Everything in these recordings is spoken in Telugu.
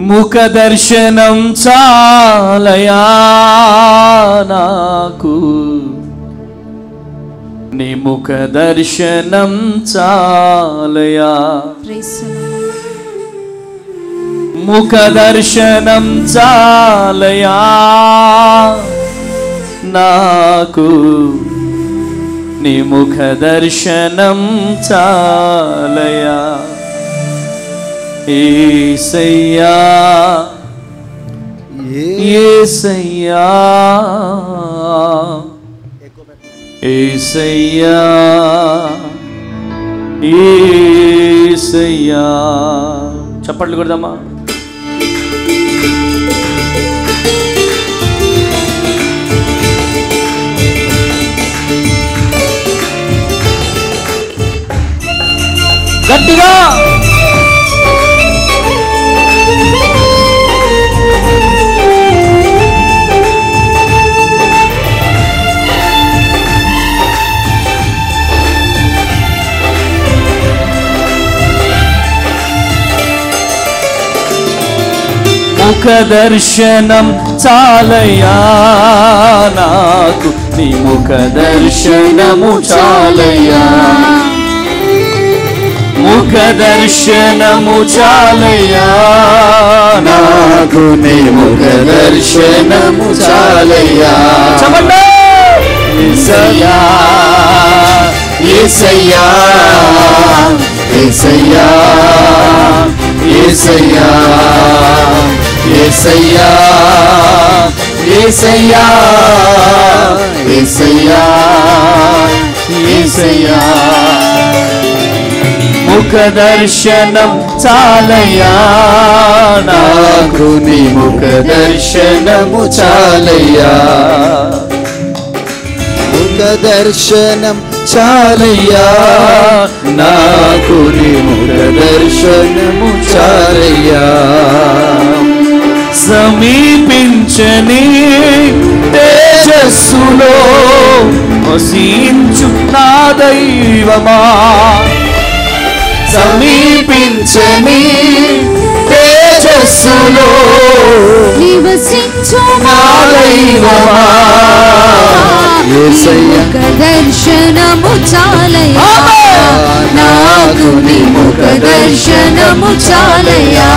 ముఖ దర్శనం చాలయా నాకు, నీ ముఖ దర్శనం చాలయా, ముఖ దర్శనం చాలయా నాకు, నీ ముఖ దర్శనం చాలయా. యేసయ్యా యేసయ్యా యేసయ్యా యేసయ్యా. చప్పట్లు కొడదామా? గట్టిగా ముఖ దర్శనం చాలయా నాకు, నీ ముఖ దర్శనము చాలయా, ముఖ దర్శనము చాలయా నాకు, నీ ముఖ దర్శనము చాలయా. యేసయ్యా యేసయ్యా యేసయ్యా యేసయ్యా యేసయ్యా యేసయ్యా యేసయ్యా యేసయ్యా. ముఖ దర్శనం చాలయా నాకు, నీ ముఖ దర్శనము చాలయా, ముఖ దర్శనం చాలయ్యా నాకు, నీ ముఖ దర్శనము చాలయ్యా. సమీపించని తేజస్సులో వసించు నా దైవమా, సమీపించని తేజస్సులో నివసించు నా దైవమా. యేసయ్యా దర్శనము చాలయా నాకు, నీ ముఖ దర్శనము చాలయా,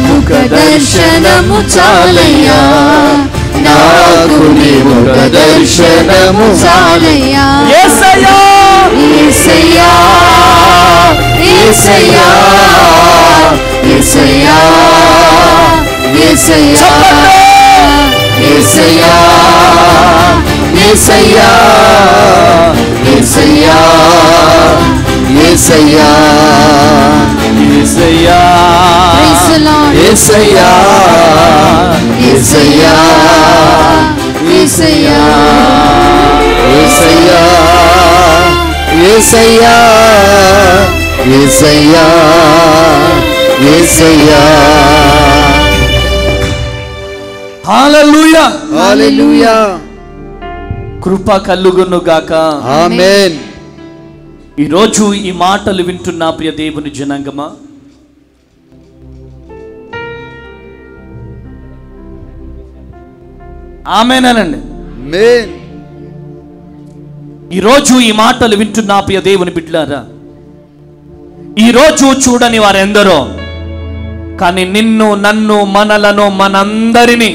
ముఖ దర్శనము చాలయా నాకు, నీ ముఖ దర్శనము చాలయా. యేసయ్యా యేసయ్యా యేసయ్యా యేసయ్యా యేసయ్యా యేసయ్యా యేసయ్యా యేసయ్యా యేసయ్యా యేసయ్యా యేసయ్యా యేసయ్యా యేసయ్యా యేసయ్యా యేసయ్యా యేసయ్యా యేసయ్యా. హల్లెలూయా హల్లెలూయా. కృప కలుగును గాక. ఆమేన్. ఈరోజు ఈ మాటలు వింటున్న ప్రియ దేవుని జనాంగమా, ఆమేనండి. ఆమేన్. ఈరోజు ఈ మాటలు వింటున్న ప్రియ దేవుని బిడ్డలారా, ఈరోజు చూడని వారెందరో, కానీ నిన్ను నన్ను మనలను మనందరినీ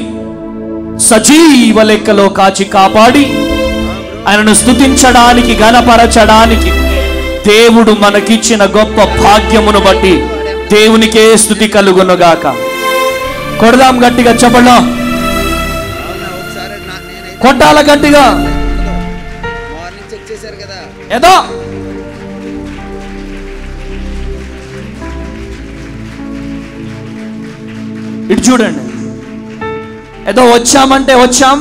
సజీవ లెక్కలో కాచి కాపాడి ఆయనను స్తుతించడానికి ఘనపరచడానికి దేవుడు మనకిచ్చిన గొప్ప భాగ్యమును బట్టి దేవునికే స్తుతి కలుగునుగాక. కొడదాం గట్టిగా, చెప్పడం కొట్టాల గట్టిగా. ఏదో ఇటు చూడండి, ఏదో వచ్చామంటే వచ్చాం,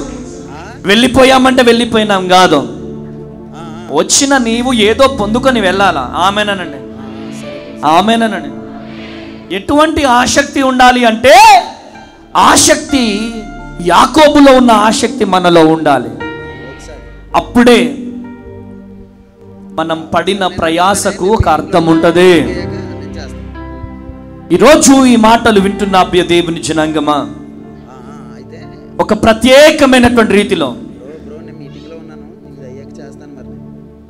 వెళ్ళిపోయామంటే వెళ్ళిపోయినాం కాదు. వచ్చిన నీవు ఏదో పొందుకొని వెళ్ళాలా. ఆమేనండి, ఆమేనండి. ఎటువంటి ఆసక్తి ఉండాలి అంటే, ఆసక్తి యాకోబులో ఉన్న ఆసక్తి మనలో ఉండాలి. అప్పుడే మనం పడిన ప్రయాసకు ఒక అర్థం ఉంటుంది. ఈరోజు ఈ మాటలు వింటున్న ప్రియ దేవుని జనాంగమా, ఒక ప్రత్యేకమైనటువంటి రీతిలో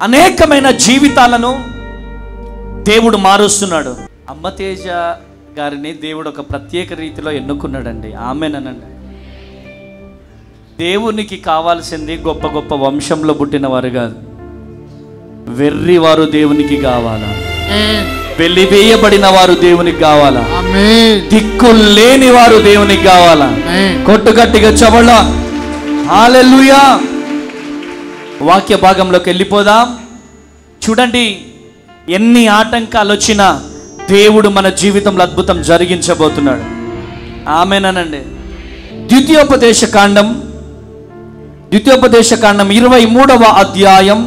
అనేకమైన జీవితాలను దేవుడు మారుస్తున్నాడు. అమ్మతేజ గారిని దేవుడు ఒక ప్రత్యేక రీతిలో ఎన్నుకున్నాడండి. ఆమెనండి. దేవునికి కావాల్సింది గొప్ప గొప్ప వంశంలో పుట్టిన వారు కాదు, వెర్రివారు దేవునికి కావాలా, వెలివేయబడిన వారు దేవునికి కావాలా, దిక్కులేని వారు దేవునికి కావాలా. కొట్టుగట్టిగా చవళ్ళ హల్లెలూయా. వాక్య భాగంలోకి వెళ్ళిపోదాం. చూడండి, ఎన్ని ఆటంకాలు వచ్చినా దేవుడు మన జీవితంలో అద్భుతం జరిగించబోతున్నాడు. ఆమేనండి. ద్వితీయోపదేశ కాండం 23వ అధ్యాయం,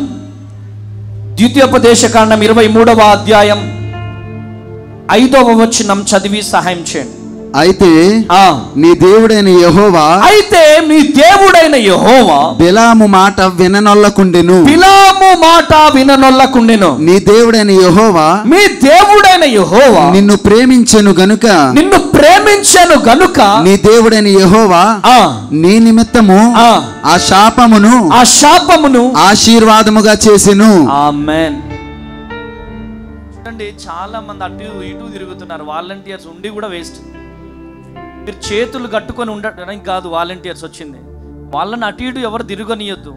ద్వితీయోపదేశ కాండం 23వ అధ్యాయం 5వ వచనం చదివి సహాయం చేయండి. అయితే మీ దేవుడైన యెహోవా బిలాము మాట విననొల్లకుండెను. నీ దేవుడైన యెహోవా నిన్ను ప్రేమించెను గనుక నీ దేవుడైన యెహోవా నీ నిమిత్తము ఆ శాపమును ఆశీర్వాదముగా చేసెను. ఆమేన్. చూడండి, చాలా మంది అటు ఇటు తిరుగుతున్నారు. వాలంటీర్స్ ఉండి కూడా వేస్ట్. మీరు చేతులు కట్టుకొని ఉండడానికి కాదు వాలంటీర్స్ వచ్చింది. వాళ్ళని అటు ఇటు ఎవరు తిరగనియొద్దు.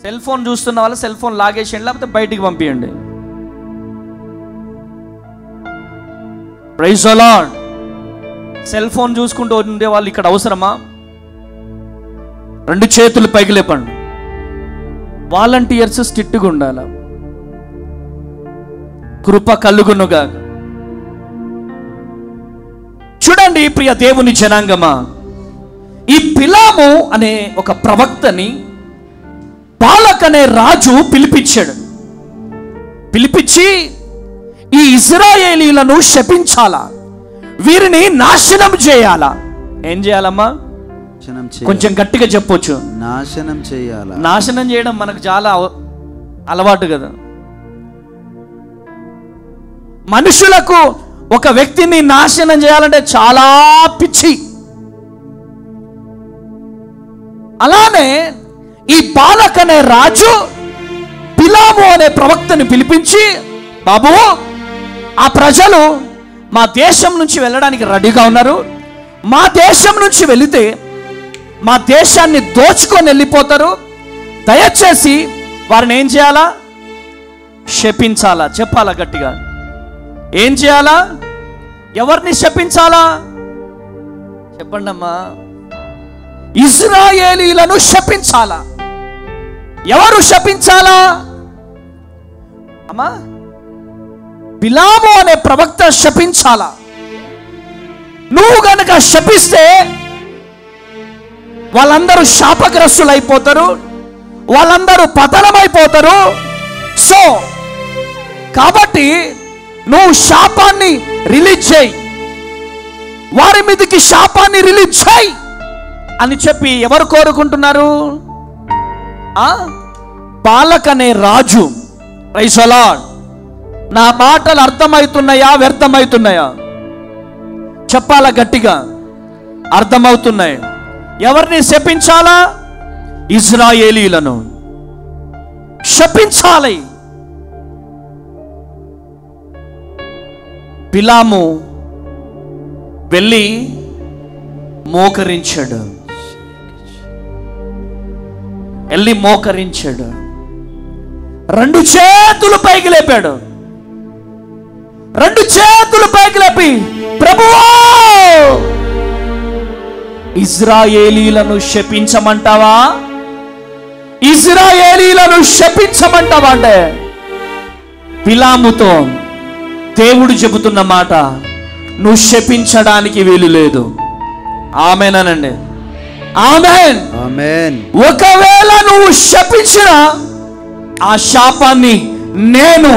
సెల్ ఫోన్ చూస్తున్న వాళ్ళు సెల్ ఫోన్ లాగేసేయండి, లేకపోతే బయటికి పంపించండి. Praise the Lord. Cell phone చూసుకుంటూ ఉండే వాళ్ళు ఇక్కడ అవసరమా? 2 చేతులు పైకి లేపండి. వాలంటీర్స్ స్ట్రిక్ట్గా ఉండాలి. కృప కలుగునుగా. చూడండి ప్రియ దేవుని జనాంగమా, ఈ బిలాము అనే ఒక ప్రవక్తని బాలక్ అనే రాజు పిలిపించి ఈ ఇశ్రాయేలీలను శపించాలా, వీరిని నాశనం చేయాలా. ఏం చేయాలమ్మా? కొంచెం గట్టిగా చెప్పొచ్చు. నాశనం చేయాలా. నాశనం చేయడం మనకు చాలా అలవాటు కదా. మనుషులకు ఒక వ్యక్తిని నాశనం చేయాలంటే చాలా పిచ్చి. అలానే ఈ బాలక్ అనే రాజు బిలాము అనే ప్రవక్తని పిలిపించి, బాబు, ఆ ప్రజలు మా దేశం నుంచి వెళ్ళడానికి రెడీగా ఉన్నారు. మా దేశం నుంచి వెళితే మా దేశాన్ని దోచుకొని వెళ్ళిపోతారు. దయచేసి వారిని ఏం చేయాలా? శపించాలా. చెప్పాలా గట్టిగా. ఏం చేయాలా? ఎవరిని శపించాలా? చెప్పండి అమ్మా. ఇశ్రాయేలీలను శపించాలా. ఎవరు శపించాలా అమ్మా? బిలాము అనే ప్రవక్త శపించాలా. నువ్వు గనక శపిస్తే వాళ్ళందరూ శాపగ్రస్తులైపోతారు, వాళ్ళందరూ పతనమైపోతారు. సో కాబట్టి నువ్వు శాపాన్ని రిలీజ్ చేయి, వారి మీదకి శాపాన్ని రిలీజ్ చేయి అని చెప్పి ఎవరు కోరుకుంటున్నారు? బాలక్ అనే రాజు. Praise the lord. నా మాటలు అర్థమవుతున్నాయా, వ్యర్థమవుతున్నాయా? చెప్పాలా గట్టిగా. అర్థమవుతున్నాయి. ఎవరిని శపించాలా? ఇశ్రాయేలీలను శపించాలి. బిలాము వెళ్ళి మోకరించాడు. 2 చేతులు పైకి లేపాడు. 2 చేతులు పైకి లేపి, ప్రభువా, ఇశ్రాయేలీలను శపించమంటావా? ఇశ్రాయేలీలను శపించమంటావా అంటే బిలాముతో దేవుడు చెబుతున్న మాట, నువ్వు శపించడానికి వీలు లేదు. ఆమేనండి. ఆమేన్. ఆమేన్. ఒకవేళ నువ్వు శపించిన ఆ శాపాన్ని నేను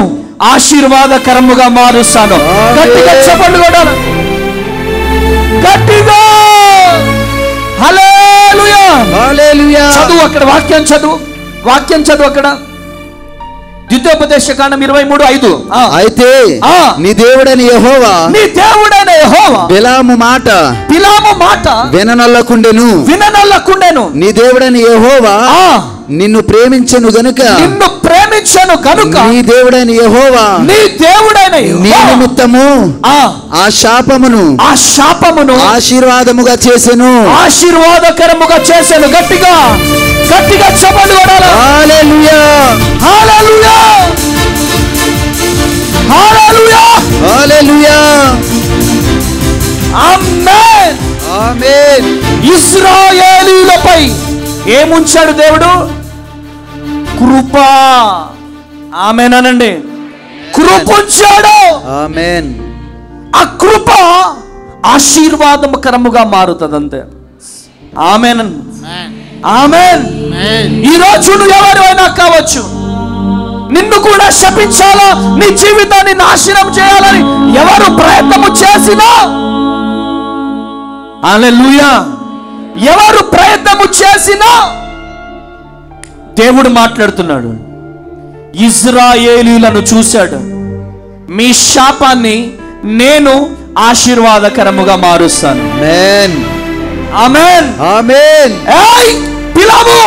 ఆశీర్వాదకరముగా మారుస్తాను. గట్టిగా చెప్పండి కొట్టాలి. గట్టిగా హల్లెలూయా. హల్లెలూయా. చదువు అక్కడ వాక్యం చదువు. అక్కడ ద్వితీయోపదేశకాండం 23:5. అయితే నీ దేవుడైన యెహోవా బిలాము మాట విననొల్లకుండెను. నీ దేవుడైన యెహోవా నిన్ను ప్రేమించెను గనుక నీ దేవుడైన యెహోవా నీ నిమిత్తము ఆ శాపమును ఆశీర్వాదముగా చేసెను. ఆశీర్వాదకరముగా చేసెను. గట్టిగా చెప్పండి. హల్లెలూయా, హల్లెలూయా, హల్లెలూయా, హల్లెలూయా, ఆమేన్, ఆమేన్. ఇశ్రాయేలీయులపై ఏముంచాడు దేవుడు? కృప. ఆమేన్ అనండి. కృప ఉంచాడు. ఆమేన్. ఆ కృప ఆశీర్వాదకరముగా మారుతుంది అంతే. ఆమేన్, ఆమేన్. ఈరోజు నువ్వు ఎవరైనా కావచ్చు, నిన్ను కూడా శపించాలా, నీ జీవితాన్ని నాశనం చేయాలని ఎవరు ప్రయత్నము చేసినా, హల్లెలూయా, ఎవరు ప్రయత్నము చేసినా దేవుడు మాట్లాడుతున్నాడు. ఇశ్రాయేలీయులను చూశాడు. మీ శాపాన్ని నేను ఆశీర్వాదకరముగా మారుస్తాను. ఆమేన్, ఆమేన్, ఆమేన్. ఏయ్ బిలాము,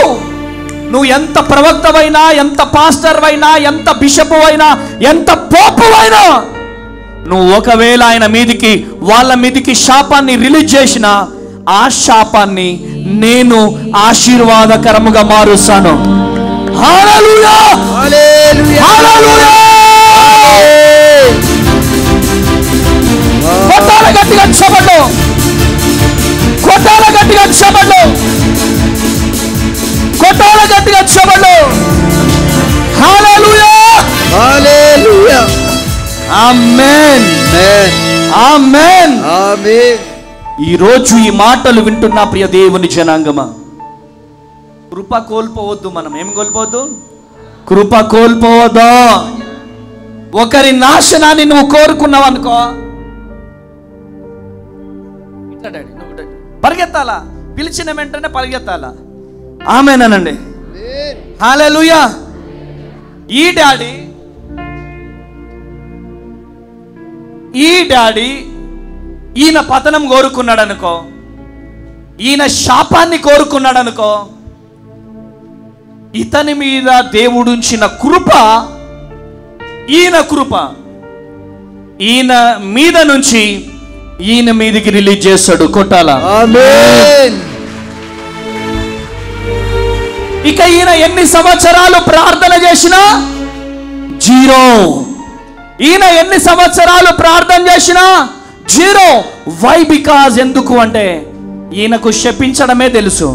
నువ్వు ఎంత ప్రవక్తవైనా, ఎంత పాస్టర్ అయినా, ఎంత బిషప్ అయినా, ఎంత పోపు అయినా, నువ్వు ఒకవేళ ఆయన మీదికి, వాళ్ళ మీదికి శాపాన్ని రిలీజ్ చేసినా, ఆ శాపాన్ని నేను ఆశీర్వాదకరముగా మారుస్తాను. హల్లెలూయా, హల్లెలూయా, హల్లెలూయా. కొట్టాల గట్టిగా చెప్పండి, కొట్టాల గట్టిగా చెప్పండి, కొట్టాల గట్టిగా చెప్పండి. హల్లెలూయా, హల్లెలూయా, ఆమేన్, ఆమేన్, ఆమేన్. ఈరోజు ఈ మాటలు వింటున్న ప్రియ దేవుని జనాంగమా, కృప కోల్పోవద్దు. మనం ఏం కోల్పోవద్దు? కృప కోల్పోవద్దు. ఒకరి నాశనాన్ని నువ్వు కోరుకున్నావు అనుకో, పరిగెత్తాలా, పిలిచిన వెంటనే పరిగెత్తాలా. ఆమేనండి, హల్లెలూయా. ఈ డాడీ ఈయన పతనం కోరుకున్నాడు అనుకో, ఈయన శాపాన్ని కోరుకున్నాడు అనుకో, ఇతని మీద దేవుడుంచిన కృప, ఈయన కృప ఈయన మీద నుంచి ఈయన మీదకి రిలీజ్ చేస్తాడు. కొట్టాలా, ఆమేన్. ఇక ఈయన ఎన్ని సంవత్సరాలు ప్రార్థన చేసినా జీరో. ఈయన ఎన్ని సంవత్సరాలు ప్రార్థన చేసినా జీరో. వై? బికాజ్ ఎందుకు అంటే ఈయనకు శపించడమే తెలుసు.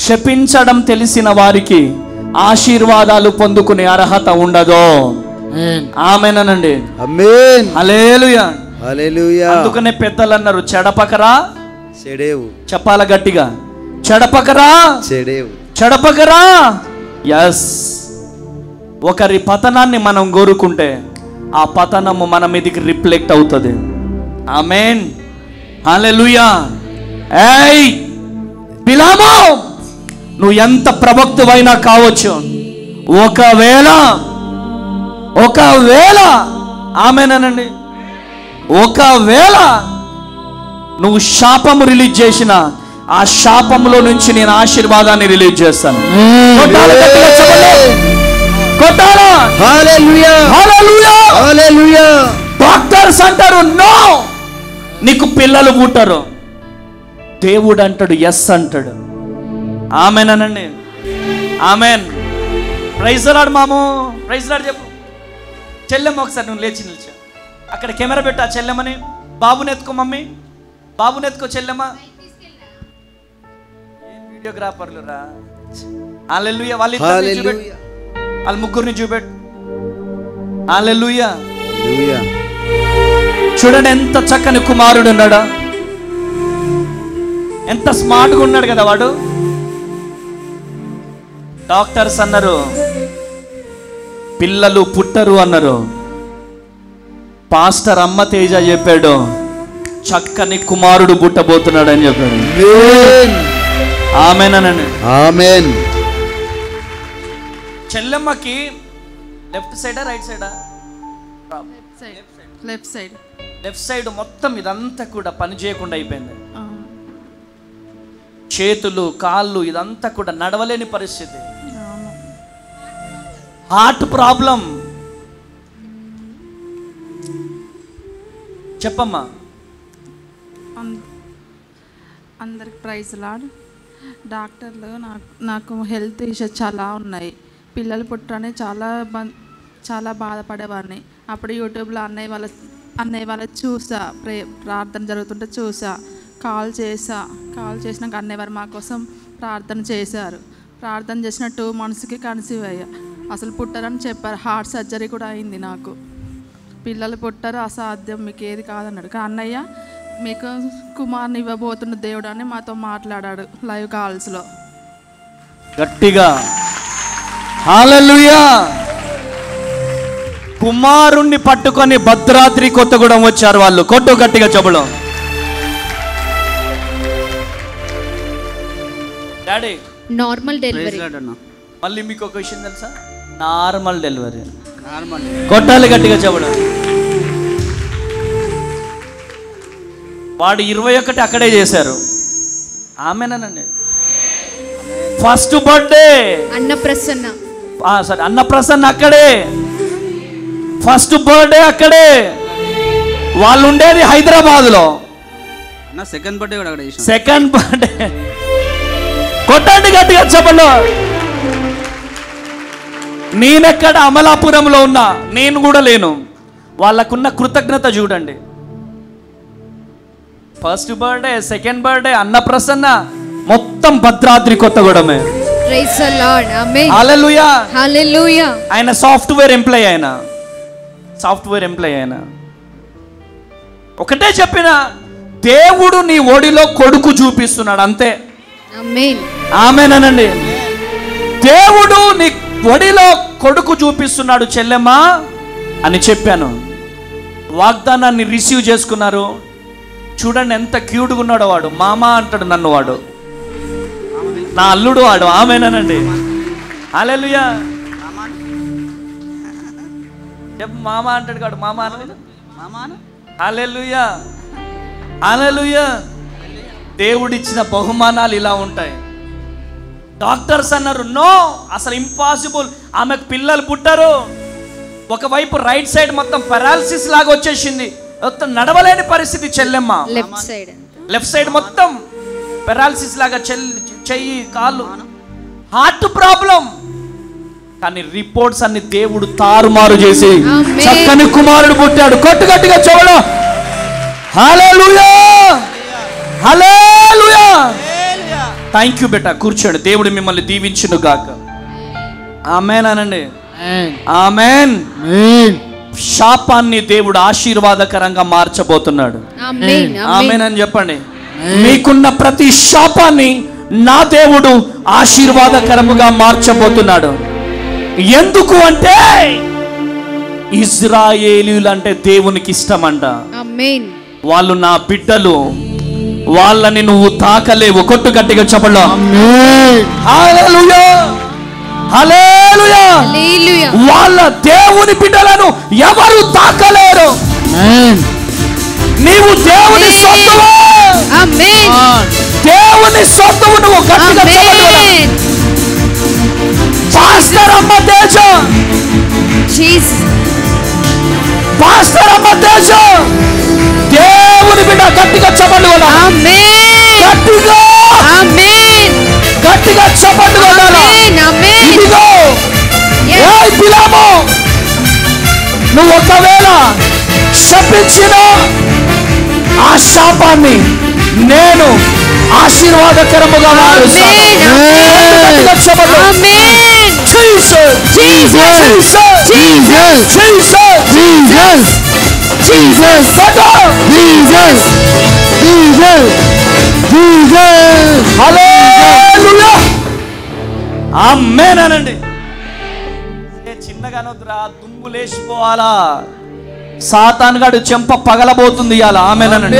శపించడం తెలిసిన వారికి ఆశీర్వాదాలు పొందుకునే అర్హత ఉండదు. ఆమేనండి, ఆమేన్, హల్లెలూయా, హల్లెలూయా. అందుకనే పెద్దలు అన్నారు, చెడపకరా చెడేవు. చెప్పాల గట్టిగా, చెడపకరా చెడేవు, చెడపకరా. ఎస్, ఒకరి పతనాన్ని మనం కోరుకుంటే ఆ పతనము మన మీదకి రిఫ్లెక్ట్ అవుతుంది. ఆమేన్, హల్లెలూయా. ఏయ్ బిలాము, నువ్వు ఎంత ప్రవక్తవైనా కావచ్చు, ఒకవేళ ఆమేనండి, ఒకవేళ నువ్వు శాపము రిలీజ్ చేసిన, ఆ శాపములో నుంచి నేను ఆశీర్వాదాన్ని రిలీజ్ చేస్తాను. కొట్టాలా, హల్లెలూయా, హల్లెలూయా, హల్లెలూయా. డాక్టర్స్ అంటారు నో, నీకు పిల్లలు పుట్టరు. దేవుడు అంటాడు ఎస్ అంటాడు. ఆమేనండి, ఆమేన్. ప్రైజ్ లార్డ్ మాము, ప్రైజ్ లార్డ్ చెప్పు. చెల్లెమ్మ ఒకసారి నువ్వు లేచి నిల్చో, అక్కడ కెమెరా పెట్టు. ఆ చెల్లెమ్మని, బాబుని ఎత్తుకో మమ్మీ, బాబుని ఎత్తుకో చెల్లెమ్మ. వీడియోగ్రాఫర్లు రా. హల్లెలూయా. వాళ్ళిద్దరిని చూపెట్టు, వాళ్ళ ముగ్గురిని చూపెట్టు. హల్లెలూయా. చూడండి ఎంత చక్కని కుమారుడు ఉన్నాడా, ఎంత స్మార్ట్గా ఉన్నాడు కదా వాడు. డాక్టర్స్ అన్నారు పిల్లలు పుట్టరు అన్నారు. పాస్టర్ అమ్మ తేజ చెప్పాడు చక్కని కుమారుడు పుట్టబోతున్నాడు అని చెప్పాడు. ఆమేనండి, ఆమేన్. చెల్లెమ్మకి లెఫ్ట్ సైడా రైట్ సైడా? లెఫ్ట్ సైడ్ మొత్తం ఇదంతా కూడా పని చేయకుండా అయిపోయింది. చేతులు కాళ్ళు ఇదంతా కూడా నడవలేని పరిస్థితి. Heart problem. చెప్పమ్మా. అందరికి ప్రైజ్ లాడ్. డాక్టర్లు నాకు హెల్త్ ఇష్యూస్ చాలా ఉన్నాయి. పిల్లలు పుట్టనే చాలా బాధపడేవాడిని. అప్పుడు యూట్యూబ్లో అన్నయ్య వాళ్ళ చూసా, ప్రార్థన జరుగుతుంటే చూసా, కాల్ చేసినాక అన్నయ్య వారు మా కోసం ప్రార్థన చేశారు. ప్రార్థన చేసిన 2 monthsకి కన్సీవ్ అయ్యా. అసలు పుట్టారని చెప్పారు. హార్ట్ సర్జరీ కూడా అయింది నాకు. పిల్లలు పుట్టారు, అసాధ్యం, మీకు ఏది కాదన్నాడు. కానీ అన్నయ్య మీకు కుమార్ని ఇవ్వబోతున్న దేవుడు అని మాతో మాట్లాడాడు లైవ్ కాల్స్లో. గట్టిగా హల్లెలూయా. కుమారుణ్ణి పట్టుకొని భద్రాద్రి కొత్తగూడెం వచ్చారు వాళ్ళు. కొట్టు గట్టిగా చెబుదాం. Daddy normal delivery. మళ్ళీ మీకు ఒక విషయం తెలుసా? Normal delivery. కొట్టాలి గట్టిగా చెబుదాం. వాడు 21 అక్కడే చేశారు. ఆమెనండి. ఫస్ట్ బర్త్డే అన్నప్రసన్న, సరే అన్నప్రసన్న అక్కడే, ఫస్ట్ బర్త్డే అక్కడే. వాళ్ళు ఉండేది హైదరాబాద్లో. సెకండ్ బర్త్డే కూడా అక్కడే. సెకండ్ బర్త్డే కొట్టండి గట్టిగా చెప్పండి. నేనెక్కడ అమలాపురంలో ఉన్నా, నేను కూడా లేను. వాళ్ళకున్న కృతజ్ఞత చూడండి. ఫస్ట్ బర్త్డే, సెకండ్ బర్త్డే, అన్నప్రసన్న, మొత్తం భద్రాద్రి కొత్తగూడెమే. Praise the lord. ఆమేన్. హల్లెలూయా. హల్లెలూయా. ఆయన సాఫ్ట్వేర్ ఎంప్లాయ్. ఆయన ఒకటే చెప్పిన, దేవుడు నీ ఒడిలో కొడుకు చూపిస్తున్నాడు అంతే. ఆమేన్. ఆమేనండి. దేవుడు నీ ఒడిలో కొడుకు చూపిస్తున్నాడు చెల్లెమ్మా అని చెప్పాను. వాగ్దానాన్ని రిసీవ్ చేసుకున్నారు. చూడండి ఎంత క్యూట్గా ఉన్నాడో వాడు. మామా అంటాడు నన్ను, వాడు నా అల్లుడు వాడు. ఆమేనండి. హల్లెలూయా. చెప్పు మామా అంటాడు కాడు. మామా హల్లెలూయా. హల్లెలూయా. దేవుడిచ్చిన బహుమానాలు ఇలా ఉంటాయి. డాక్టర్స్ అన్నారు నో, అసలు ఇంపాసిబుల్, ఆమెకు పిల్లలు పుట్టారు. ఒకవైపు రైట్ సైడ్ మొత్తం పెరాలసిస్ లాగా వచ్చేసింది, మొత్తం నడవలేని పరిస్థితి చెల్లెమ్మ. లెఫ్ట్ సైడ్ మొత్తం పెరాలసిస్ లాగా, చెయ్యి కాళ్ళు, హార్ట్ ప్రాబ్లం. కానీ రిపోర్ట్స్ అన్ని దేవుడు తారుమారు చేసి చక్కని కుమారుడు పుట్టాడు. కొట్టుగట్టిగా చూడడం. హల్లెలూయా. హల్లెలూయా. థ్యాంక్ యూ బేటా, కూర్చోండి. దేవుడు మిమ్మల్ని దీవించును గాక. ఆమేన్ అనండి. ఆమేన్. శాపాన్ని దేవుడు ఆశీర్వాదకరంగా మార్చబోతున్నాడు. ఆమేన్ అని చెప్పండి. మీకున్న ప్రతి శాపాన్ని నా దేవుడు ఆశీర్వాదకరముగా మార్చబోతున్నాడు. ఎందుకు అంటే ఇజ్రాయేలీయులు అంటే దేవునికి ఇష్టమంట. వాళ్ళు నా బిడ్డలు, వాళ్ళని నువ్వు తాకలేవు. కొట్టు గట్టిగా చెప్పండి. హల్లెలూయా. హల్లెలూయా. వాళ్ళ దేవుని బిడ్డలను ఎవరు తాకలేరు. నీవు దేవుని సొత్తువు. దేవుని సొత్తువు నువ్వు. గట్టిగా చెప్పండి. పాస్టర్ అమ్మ తేజ, పాస్టర్ అమ్మ తేజ దేవుని బిడ్డ. గట్టిగా చెప్పండి. గట్టిగా గట్టిగా చెప్పండి. ఇదిగో బిలాము, నువ్వు ఒకవేళ శపించిన ఆ శాపాన్ని నేను ఆశీర్వాదకరముగా మారుస్తాను. ఆమేనండి. చిన్నగా అనొద్దురా, దుమ్ము లేచిపోవాలా. సాతాను గాడు చెంప పగలబోతుంది ఇయాల. ఆమేనండి.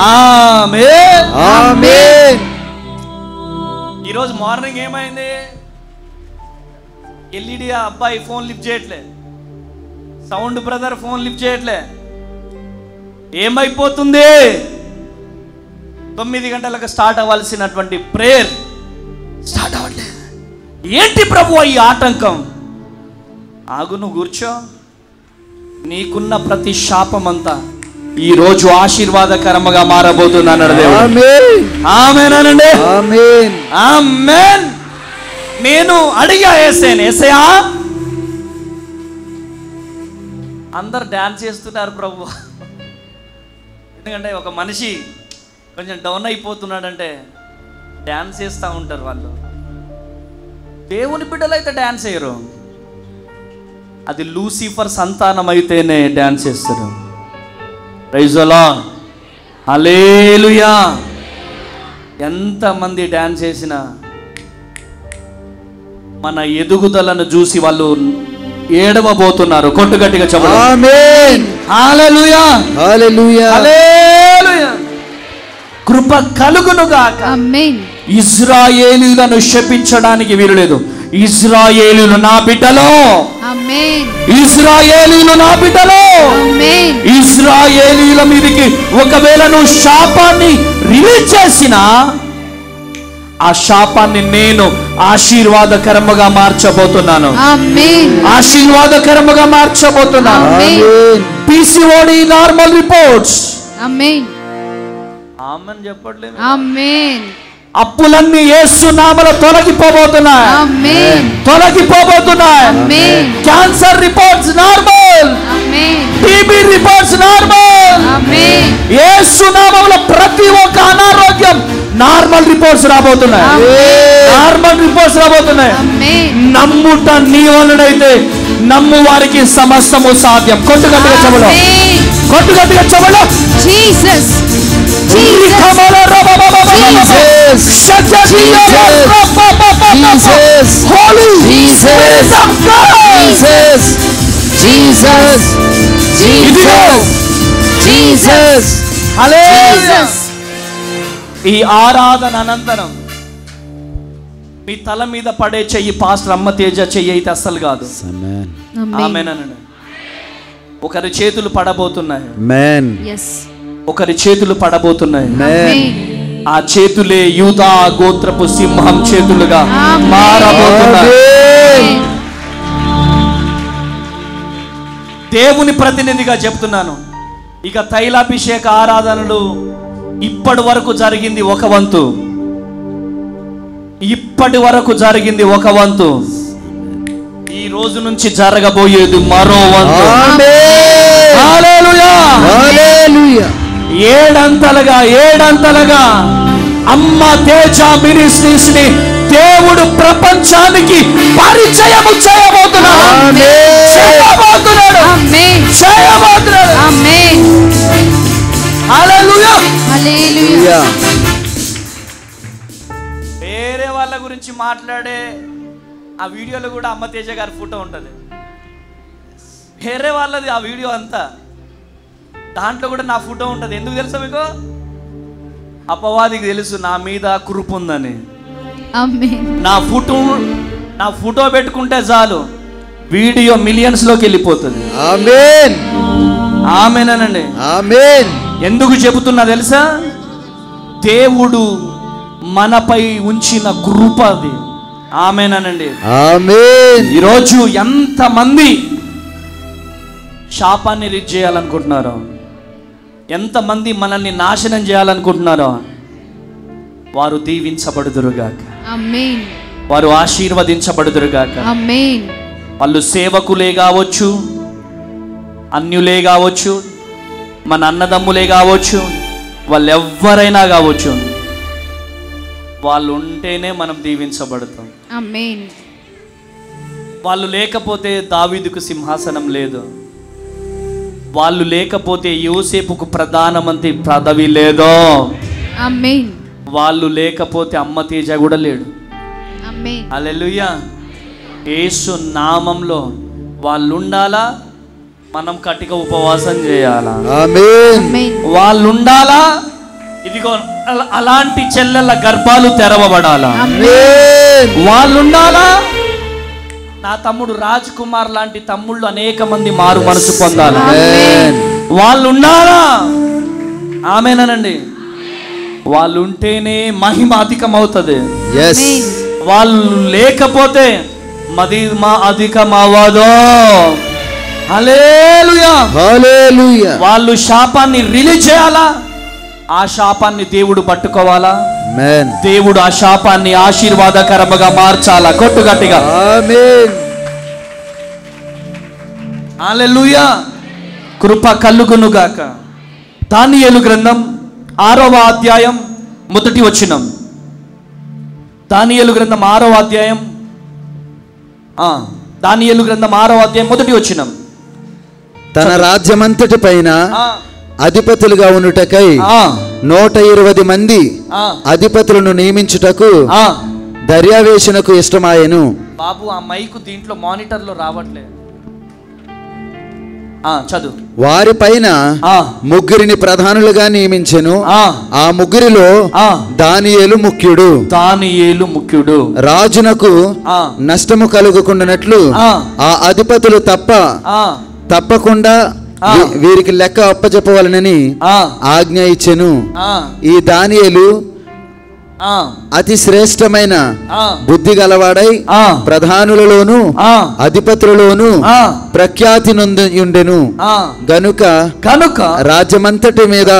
ఆమేన్. ఆమేన్. ఈరోజు మార్నింగ్ ఏమైంది? ఎల్ఈడి అబ్బాయి ఫోన్ లిఫ్ట్ చేయట్లే, సౌండ్ బ్రదర్ ఫోన్ లిఫ్ట్ చేయట్లే. ఏమైపోతుంది? 9 గంటలకు స్టార్ట్ అవ్వాల్సినటువంటి ప్రేయర్ స్టార్ట్ అవ్వట్లేదు. ఏంటి ప్రభు ఈ ఆటంకం? ఆగు, నువ్వు కూర్చో. నీకున్న ప్రతి శాపమంతా ఈ రోజు ఆశీర్వాదకరంగా మారబోతున్నాడు దేవుడు. ఆమేనండి, ఆమేన్, ఆమేన్. నేను అడిగా యేసయ్యా, అందరు డాన్స్ చేస్తున్నారు ప్రభు. ఎందుకంటే ఒక మనిషి కొంచెం డౌన్ అయిపోతున్నాడంటే డాన్స్ చేస్తూ ఉంటారు వాళ్ళు. దేవుని బిడ్డలు అయితే డాన్స్ చేయరు. అది లూసిఫర్ సంతానం అయితేనే డాన్స్ చేస్తారు. ప్రైజ్ ది లార్డ్, హల్లెలూయా. ఎంతమంది డాన్స్ చేసినా మన ఎదుగుదలను చూసి వాళ్ళు ఏడవబోతున్నారు. కొట్టుగట్టిగా చెప్పండి ఆమేన్, హల్లెలూయా, హల్లెలూయా, హల్లెలూయా. కృప కలుగును గాక. ఆమేన్. ఇశ్రాయేలీయులను శపించడానికి వీలులేదు. ఇశ్రాయేలీయులు నా బిడ్డలో, ఆమేన్. ఇశ్రాయేలీయులు నా బిడ్డలో, ఆమేన్. ఇశ్రాయేలీయుల మీదకి ఒకవేళ నువ్వు శాపాన్ని రిలీజ్ చేసినా ఆ శాపాన్ని నేను ఆశీర్వాదకరముగా మార్చబోతున్నాను. ఆమేన్. ఆశీర్వాదకరముగా మార్చబోతున్నాను. ఆమేన్. PCOD normal reports. ఆమేన్. ఆమేన్ చెప్పట్లేదు. ఆమేన్. అప్పులన్నీ యేసు నామములో తొలగిపోబోతున్నాయి. ఆమేన్. తొలగిపోబోతున్నాయి. ఆమేన్. Cancer reports normal. ఆమేన్. TB reports normal. ఆమేన్. యేసు నామములో ప్రతి ఒక్క అనారోగ్యం నార్మల్ రిపోర్ట్స్ రాబోతున్నాయి. నార్మల్ రిపోర్ట్స్ రాబోతున్నాయి. ఆమేన్. నమ్ముట నీ వలనైతే నమ్ము వారికి సమస్తము సాధ్యం. కొట్టుగట్టిగా చెబుదాం, కొట్టుగట్టిగా చెబుదాం. జీసస్, ఈ ఆరాధన అనంతరం మీ తల మీద పడే చెయ్యి పాస్టర్ అమ్మ తేజ చెయ్యి అయితే అస్సలు కాదు. ఆమేనండి. ఒకరి చేతులు పడబోతున్నాయి. ఒకరి చేతులు పడబోతున్నాయి. ఆ చేతులే యూదా గోత్రపు సింహం చేతులుగా మారబోతున్నాయి. దేవుని ప్రతినిధిగా చెప్తున్నాను. ఇక తైలాభిషేక ఆరాధనలు ఇప్పటి వరకు జరిగింది ఒక వంతు. ఇప్పటి వరకు జరిగింది ఒక వంతు. ఈ రోజు నుంచి జరగబోయేది మరో వంతు. హల్లెలూయా, హల్లెలూయా. ఏడంతలుగా ఏడంతలుగా అమ్మ తేజ మినిస్ట్రీస్ ని దేవుడు ప్రపంచానికి పరిచయం చేయబోతున్నాడు. చేయబోతున్నాడు. చేయబోతున్నాడు. హల్లెలూయా, హల్లెలూయా. వేరే వాళ్ళ గురించి మాట్లాడే ఆ వీడియోలో కూడా అమ్మ తేజ గారి ఫోటో ఉంటుంది. వేరే వాళ్ళది ఆ వీడియో అంతా, దాంట్లో కూడా నా ఫోటో ఉంటుంది. ఎందుకు తెలుసా మీకు? అపవాదికి తెలుసు నా మీద కృప ఉందని. నా ఫోటో పెట్టుకుంటే చాలు వీడియో మిలియన్స్ లోకి వెళ్ళిపోతుంది. ఆమేన్, ఆమేనండి, ఆమేన్. ఎందుకు చెబుతున్నా తెలుసా? దేవుడు మనపై ఉంచిన కృప అది. ఆమేనండి, ఆమేన్. ఈరోజు ఎంతమంది శాపాన్ని రిజ్ చేయాలనుకుంటున్నారో, ఎంతమంది మనల్ని నాశనం చేయాలనుకుంటున్నారో వారు దీవించబడుదురుగాక. ఆమేన్. వారు ఆశీర్వదించబడుదురుగాక. ఆమేన్. వాళ్ళు సేవకులే కావచ్చు, అన్యులే కావచ్చు, మన అన్నదమ్ములే కావచ్చు, వాళ్ళు ఎవరైనా కావచ్చు, వాళ్ళు ఉంటేనే మనం దీవించబడతాం. ఆమేన్. వాళ్ళు లేకపోతే దావీదుకు సింహాసనం లేదు. వాళ్ళు లేకపోతే యోసేపుకు ప్రధానమంత్రి పదవి లేదో. ఆమేన్. వాళ్ళు లేకపోతే అమ్మ తేజ కూడా లేడు. ఆమేన్. హల్లెలూయా. యేసు నామంలో వాళ్ళు ఉండాలా, మనం కటిక ఉపవాసం చేయాలా. ఆమేన్. వాళ్ళు ఉండాలా, ఇదిగో అలాంటి చెల్లెల గర్భాలు తెరవబడాలా. ఆమేన్. వాళ్ళు ఉండాలా, నా తమ్ముడు రాజ్ కుమార్ లాంటి తమ్ముళ్ళు అనేక మంది మారు మనసు పొందాలి. వాళ్ళు ఉన్నారా? ఆమేనండి. వాళ్ళు ఉంటేనే మహిమ అధికమవుతుంది. వాళ్ళు లేకపోతే మహిమ అధికమవ్వదు. హల్లెలూయా, హల్లెలూయా. వాళ్ళు శాపాన్ని రిలీజ్ చేయాలా? ఆ శాపాన్ని దేవుడు పట్టుకోవాలా? దేవుడు ఆ శాపాన్ని ఆశీర్వాదకరముగా మార్చాలా? కొట్టు గట్టిగా ఆమేన్. హల్లెలూయా. కృప కలుగునుగాక. దానియేలు గ్రంథం 6వ అధ్యాయం 1వ వచనం. దానియేలు గ్రంథం 6వ అధ్యాయం దానియేలు గ్రంథం 6వ అధ్యాయం 1వ వచనం. తన రాజ్యమంతటి పైన అధిపతులుగా ఉండుటకై 120 మంది అధిపతులను నియమించుటకు దర్యావేషునకు ఇష్టమాయెను. బాబు ఆ మైకు దీంట్లో మానిటర్లో రావట్లేదు. చదువు. వారి పైన ముగ్గురిని ప్రధానులుగా నియమించెను. ఆ ముగ్గురిలో దానియేలు ముఖ్యుడు. దానియేలు ముఖ్యుడు. రాజునకు నష్టము కలుగకుండానట్లు ఆ అధిపతులు తప్పకుండా వీరికి లెక్క అప్పచెప్పవలనని ఆజ్ఞ ఇచ్చెను. ఈ దానియేలు అతి శ్రేష్టమైన బుద్ధి గలవాడై ప్రధానులలోను అధిపతులలోను ప్రఖ్యాతి నొందియుండెను. గనుక రాజ్యమంతటి మీద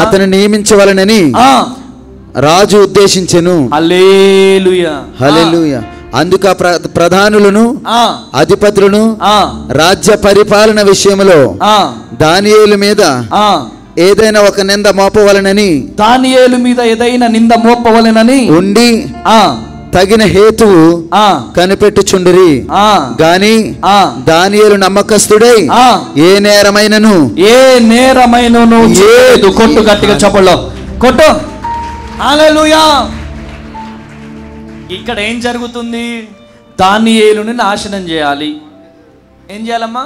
అతను నియమించవలనని రాజు ఉద్దేశించెను. హల్లెలూయా, హల్లెలూయా. అందుక ప్రధానులను అధిపతులను రాజ్య పరిపాలన విషయంలో దానియేలు మీద ఏదైనా ఒక నింద మోపవలనని ఉండి తగిన హేతువు కనిపెట్టుచుండిరి. గాని దానియేలు నమ్మకస్తుడై ఏ నేరమైనను కొట్టు గట్టిగా చెప్పలో కొట్టు. హల్లెలూయా. ఇక్కడ ఏం జరుగుతుంది? దానియేలును నాశనం చేయాలి. ఏం చేయాలమ్మా?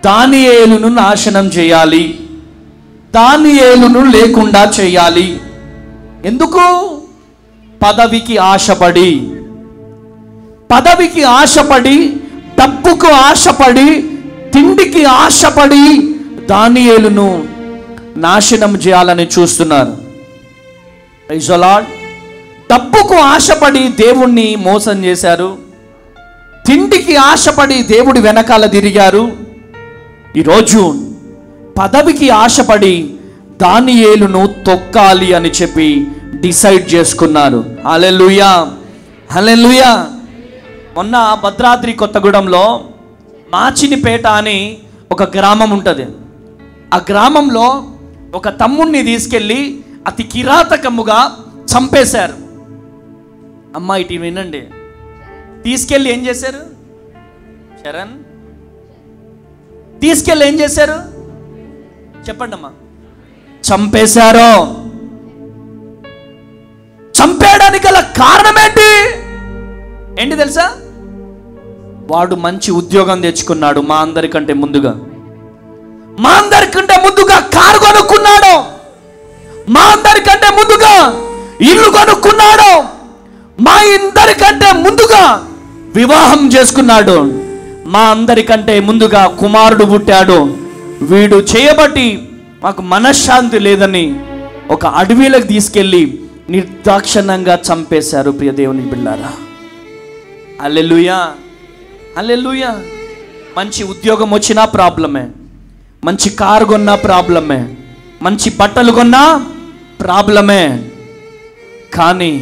దానియేలును నాశనం చేయాలి. దానియేలును లేకుండా చేయాలి. ఎందుకు? పదవికి ఆశపడి డబ్బుకు ఆశపడి తిండికి ఆశపడి దానియేలును నాశనం చేయాలని చూస్తున్నారు. Praise the Lord. డబ్బుకు ఆశపడి దేవుణ్ణి మోసం చేశారు. తిండికి ఆశపడి దేవుడి వెనకాల తిరిగారు. ఈరోజు పదవికి ఆశపడి దానియేలును తొక్కాలి అని చెప్పి డిసైడ్ చేసుకున్నారు. హల్లెలూయా, హల్లెలూయా. మొన్న భద్రాద్రి కొత్తగూడెంలో మాచినిపేట అని ఒక గ్రామం ఉంటుంది. ఆ గ్రామంలో ఒక తమ్ముణ్ణి తీసుకెళ్ళి అతి కిరాతకముగా చంపేశారు. అమ్మా ఇటు వినండి. తీసుకెళ్ళి ఏం చేశారు? చరణ్, తీసుకెళ్ళి ఏం చేశారు చెప్పండి అమ్మా. చంపేశారు. చంపేయడానికి గల కారణం ఏంటి తెలుసా? వాడు మంచి ఉద్యోగం తెచ్చుకున్నాడు. మా అందరికంటే ముందుగా కారు కొనుక్కున్నాడు. మా అందరికంటే ముందుగా ఇల్లు కొనుక్కున్నాడు. మా అందరికంటే ముందుగా వివాహం చేసుకున్నాడు. మా అందరికంటే ముందుగా కుమారుడు పుట్టాడు. వీడు చేయబట్టి మాకు మనశ్శాంతి లేదని ఒక అడవిలోకి తీసుకెళ్ళి నిర్దాక్షిణ్యంగా చంపేశారు. ప్రియ దేవుని బిడ్డలారా, హల్లెలూయా, హల్లెలూయా. మంచి ఉద్యోగం వచ్చినా ప్రాబ్లమే, మంచి కారు కొన్నా ప్రాబ్లమే, మంచి బట్టలు కొన్నా ప్రాబ్లమే. కానీ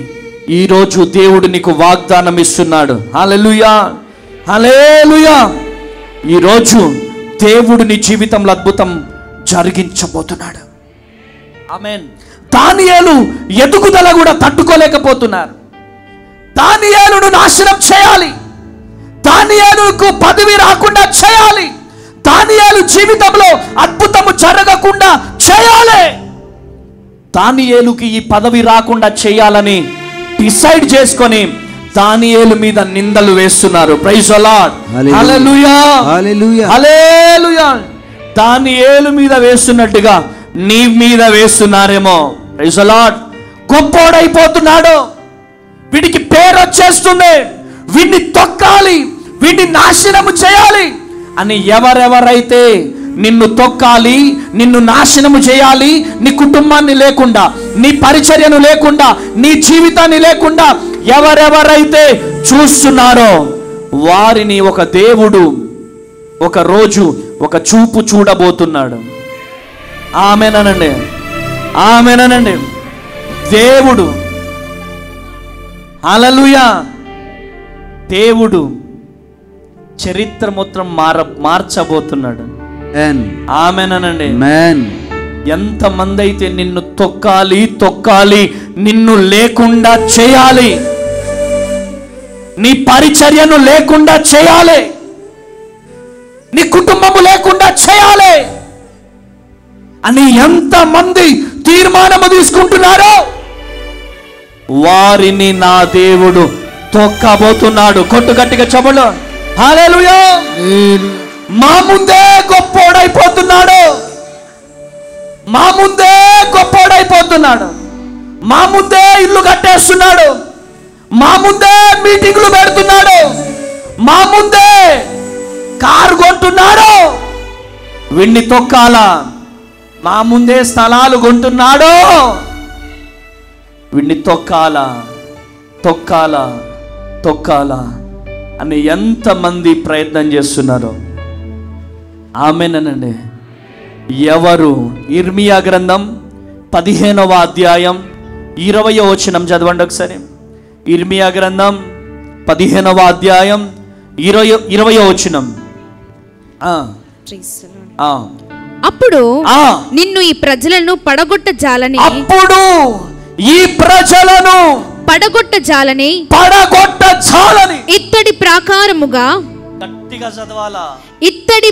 ఈరోజు దేవుడు నీకు వాగ్దానం ఇస్తున్నాడు. హల్లెలూయా, హల్లెలూయా. ఈరోజు దేవుడు నీ జీవితంలో అద్భుతం జరిగించబోతున్నాడు. ఆమేన్. దానియేలు ఎదుగుదల కూడా తట్టుకోలేకపోతున్నారు. దానియేలును నాశనం చేయాలి. దానియేలుకు పదవి రాకుండా చేయాలి. దానియేలు జీవితంలో అద్భుతము జరగకుండా చేయాలి. దానియేలుకి ఈ పదవి రాకుండా చేయాలని డిసైడ్ చేసుకొని దానియేలు మీద నిందలు వేస్తున్నారు. ప్రైజ్ ది లార్డ్, హల్లెలూయా, హల్లెలూయా, హల్లెలూయా. దానియేలు మీద వేస్తున్నట్టుగా నీ మీద వేస్తున్నారేమో. Praise the lord. గొప్పోడైపోతున్నాడు, వీడికి పేరు వచ్చేస్తుంది, వీడిని తొక్కాలి, వీడిని నాశనము చేయాలి అని ఎవరెవరైతే నిన్ను తొక్కాలి, నిన్ను నాశనము చేయాలి, నీ కుటుంబాన్ని లేకుండా, నీ పరిచర్యను లేకుండా, నీ జీవితాన్ని లేకుండా ఎవరెవరైతే చూస్తున్నారో వారిని ఒక దేవుడు ఒక రోజు ఒక చూపు చూడబోతున్నాడు. ఆమేనండి, ఆమేనండి. దేవుడు, హల్లెలూయా, దేవుడు చరిత్ర మొత్తం మార్చబోతున్నాడు. ఆమేనండి. ఎంతమంది అయితే నిన్ను తొక్కాలి, నిన్ను లేకుండా చేయాలి, నీ పరిచర్యను లేకుండా చేయాలి, నీ కుటుంబము లేకుండా చేయాలి అని ఎంతమంది తీర్మానము తీసుకుంటున్నారో వారిని నా దేవుడు తొక్కబోతున్నాడు. కొట్టు గట్టిగా చెబులు. హల్లెలూయా. మా ముందే గొప్పోడైపోతున్నాడు, మా ముందే గొప్పోడైపోతున్నాడు, మా ముందే ఇల్లు కట్టేస్తున్నాడు, మా ముందే మీటింగ్లు పెడుతున్నాడు, మా ముందే కారు కొంటున్నాడు. వీణ్ణి తొక్కాలా? మా ముందే స్థలాలు కొంటున్నాడు, వీణ్ణి తొక్కాలా అని ఎంతమంది ప్రయత్నం చేస్తున్నారు. ఆమేనండి. ఎవరు? ఇర్మియా గ్రంథం 15వ అధ్యాయం 20వ వచనం చదవండి ఒకసారి. ఇర్మియా గ్రంథం 15వ అధ్యాయం 20వ వచనం. అప్పుడు నిన్ను ఈ ప్రజలను పడగొట్టజాలని, అప్పుడు ఈ ప్రజలను పడగొట్టజాలని ఇత్తడి ప్రాకారముగా, గట్టిగా చదవాలా, ఇత్తడి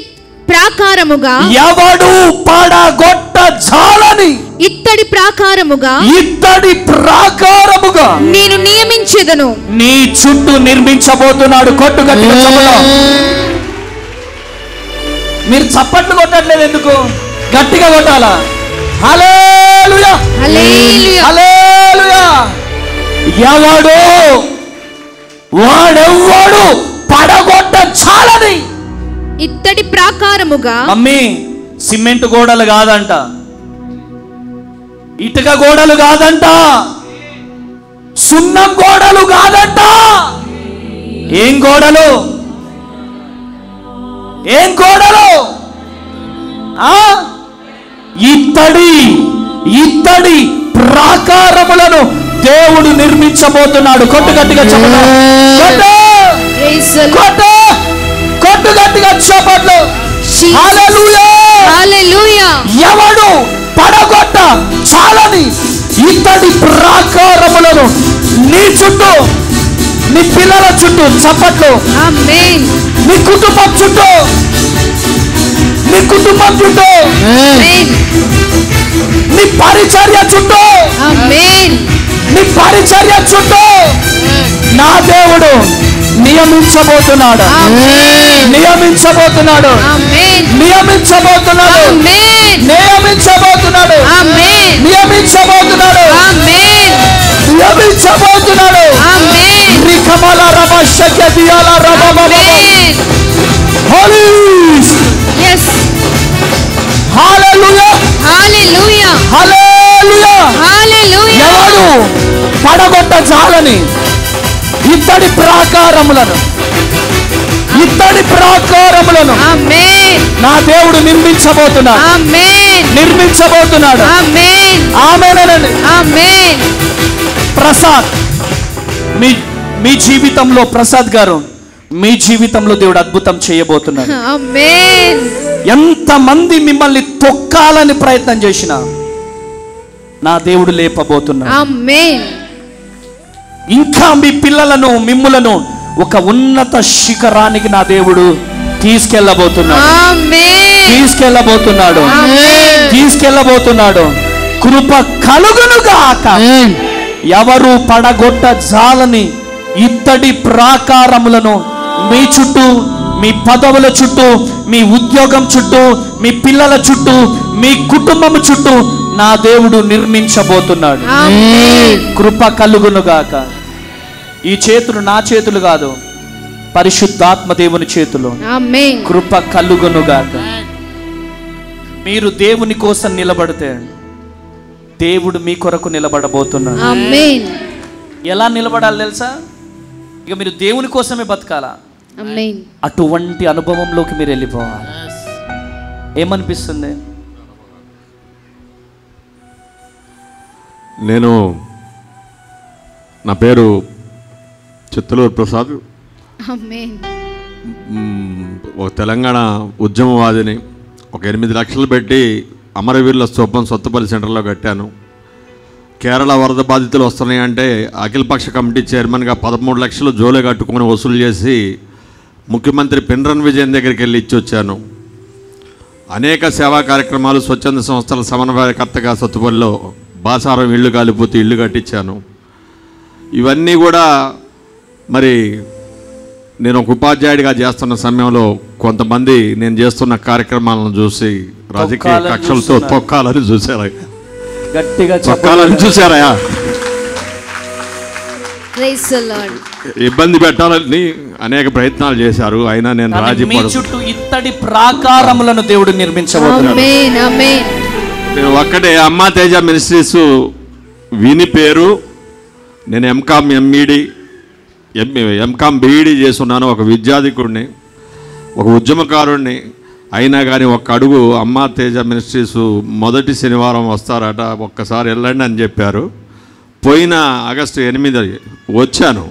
ప్రాకారముగా, ఎవడు పడగొట్టజాలని ఇత్తడి ప్రాకారముగా నేను నియమించెదను. నీ చుట్టూ నిర్మించబోతున్నాడు. కొట్టు గట్టిగా చప్పట్లు. మీరు చప్పట్లు కొట్టట్లేదు ఎందుకు? గట్టిగా కొట్టాలా? హల్లెలూయా, హల్లెలూయా. వాడెవ్వడు పడగొట్టజాలని ఇత్తడి ప్రాకారముగా. మమ్మీ, సిమెంట్ గోడలు కాదంట, ఇటుక గోడలు కాదంట, సున్నం గోడలు కాదంట. ఏం గోడలు? ఏం గోడలు? ఇత్తడి ప్రాకారములను దేవుడు నిర్మించబోతున్నాడు. కొట్టు గట్టిగా చెప్పండి. కొట్టు గట్టిగా చెప్పట్లు. హల్లెలూయా. ఎవడు పడగొట్టజాలని ఇత్తడి ప్రాకారములను నీ చుట్టూ, నీ పిల్లల చుట్టూ, చప్పట్లు, ఆమేన్, నీ కుటుంబం చుట్టూ, నీ కుటుంబం చుట్టూ, ఆమేన్, నీ పరిచర్య చుట్టూ, ఆమేన్, నీ పరిచర్య చుట్టూ నా దేవుడు నియమించబోతున్నాడు. నియమించబోతున్నాడు. నియమించబోతున్నాడు. నియమించబోతున్నాడు. నియమించబోతున్నాడు. నియమించబోతున్నాడు. రికమల రమ శక్తియాల రమ హోలీస్. yes, హల్లెలూయా, హల్లెలూయా, హల్లెలూయా, హల్లెలూయా. ఎవడు పడగొట్టజాలని ఇత్తడి ప్రాకారములను, ఇత్తడి ప్రాకారములను నా దేవుడు నిర్మించబోతున్నాడు. నిర్మించబోతున్నాడు. ఆమేనండి. ప్రసాద్, మీ జీవితంలో, ప్రసాద్ గారు మీ జీవితంలో దేవుడు అద్భుతం చేయబోతున్నాడు. ఎంతమంది మిమ్మల్ని తొక్కాలని ప్రయత్నం చేసినా నా దేవుడు లేపబోతున్నాడు. ఇంకా మీ పిల్లలను, మిమ్ములను ఒక ఉన్నత శిఖరానికి నా దేవుడు తీసుకెళ్ళబోతున్నాడు. తీసుకెళ్ళబోతున్నాడు. తీసుకెళ్ళబోతున్నాడు. కృప కలుగునుగాక. ఎవరు పడగొట్టజాలని ఇత్తడి ప్రాకారములను మీ చుట్టూ, మీ పదవుల చుట్టూ, మీ ఉద్యోగం చుట్టూ, మీ పిల్లల చుట్టూ, మీ కుటుంబం చుట్టూ నా దేవుడు నిర్మించబోతున్నాడు. కృప కలుగునుగాక. ఈ చేతులు నా చేతులు కాదు, పరిశుద్ధాత్మ దేవుని చేతిలో ఆమేన్. కృప కలుగునుగాక. మీరు దేవుని కోసం నిలబడితే దేవుడు మీ కొరకు నిలబడబోతున్నాడు. ఆమేన్. ఎలా నిలబడాలి తెలుసా? ఇక మీరు దేవుని కోసమే బతకాలా. ఆమేన్. అటువంటి అనుభవంలోకి మీరు వెళ్ళిపోవాలి. ఏమనిపిస్తుంది? నా పేరు చిత్తలూరు ప్రసాద్. ఆమేన్. ఒక తెలంగాణ ఉద్యమవాదిని. ఒక 8 లక్షలు పెట్టి అమరవీరుల స్తూపం సొత్తపల్లి సెంటర్లో కట్టాను. కేరళ వరద బాధితులు వస్తున్నాయంటే అఖిలపక్ష కమిటీ చైర్మన్గా 13 లక్షలు జోలే కట్టుకొని వసూలు చేసి ముఖ్యమంత్రి పినరన్ విజయన్ దగ్గరికి వెళ్ళి ఇచ్చొచ్చాను. అనేక సేవా కార్యక్రమాలు, స్వచ్ఛంద సంస్థల సమన్వయకర్తగా సొత్తపల్లిలో బాసారం ఇళ్ళు కాలిపోతే ఇల్లు కట్టించాను. ఇవన్నీ కూడా మరి నేను ఒక ఉపాధ్యాయుడిగా చేస్తున్న సమయంలో కొంతమంది నేను చేస్తున్న కార్యక్రమాలను చూసి రాజకీయ కక్షలతో తొక్కాలని చూసారా? గట్టిగా తొక్కాలని చూసారా? Praise the Lord. ఇబ్బంది పెట్టాలని అనేక ప్రయత్నాలు చేశారు. అయినా నేను రాజీ పడను. చుట్టూ ఇత్తడి ప్రాకారములను దేవుడు నిర్మించబోతున్నాడు. ఆమేన్. ఆమేన్. నేను ఒక్కటే అమ్మా తేజ మినిస్ట్రీస్ విని పేరు. నేను ఎంకామ్ బీఈడి చేస్తున్నాను. ఒక విద్యాధికుడిని, ఒక ఉద్యమకారుడిని. అయినా కానీ ఒక్క అడుగు అమ్మా తేజ మినిస్ట్రీస్ మొదటి శనివారం వస్తారట, ఒక్కసారి వెళ్ళండి అని చెప్పారు. పోయిన ఆగస్టు 8 వచ్చాను.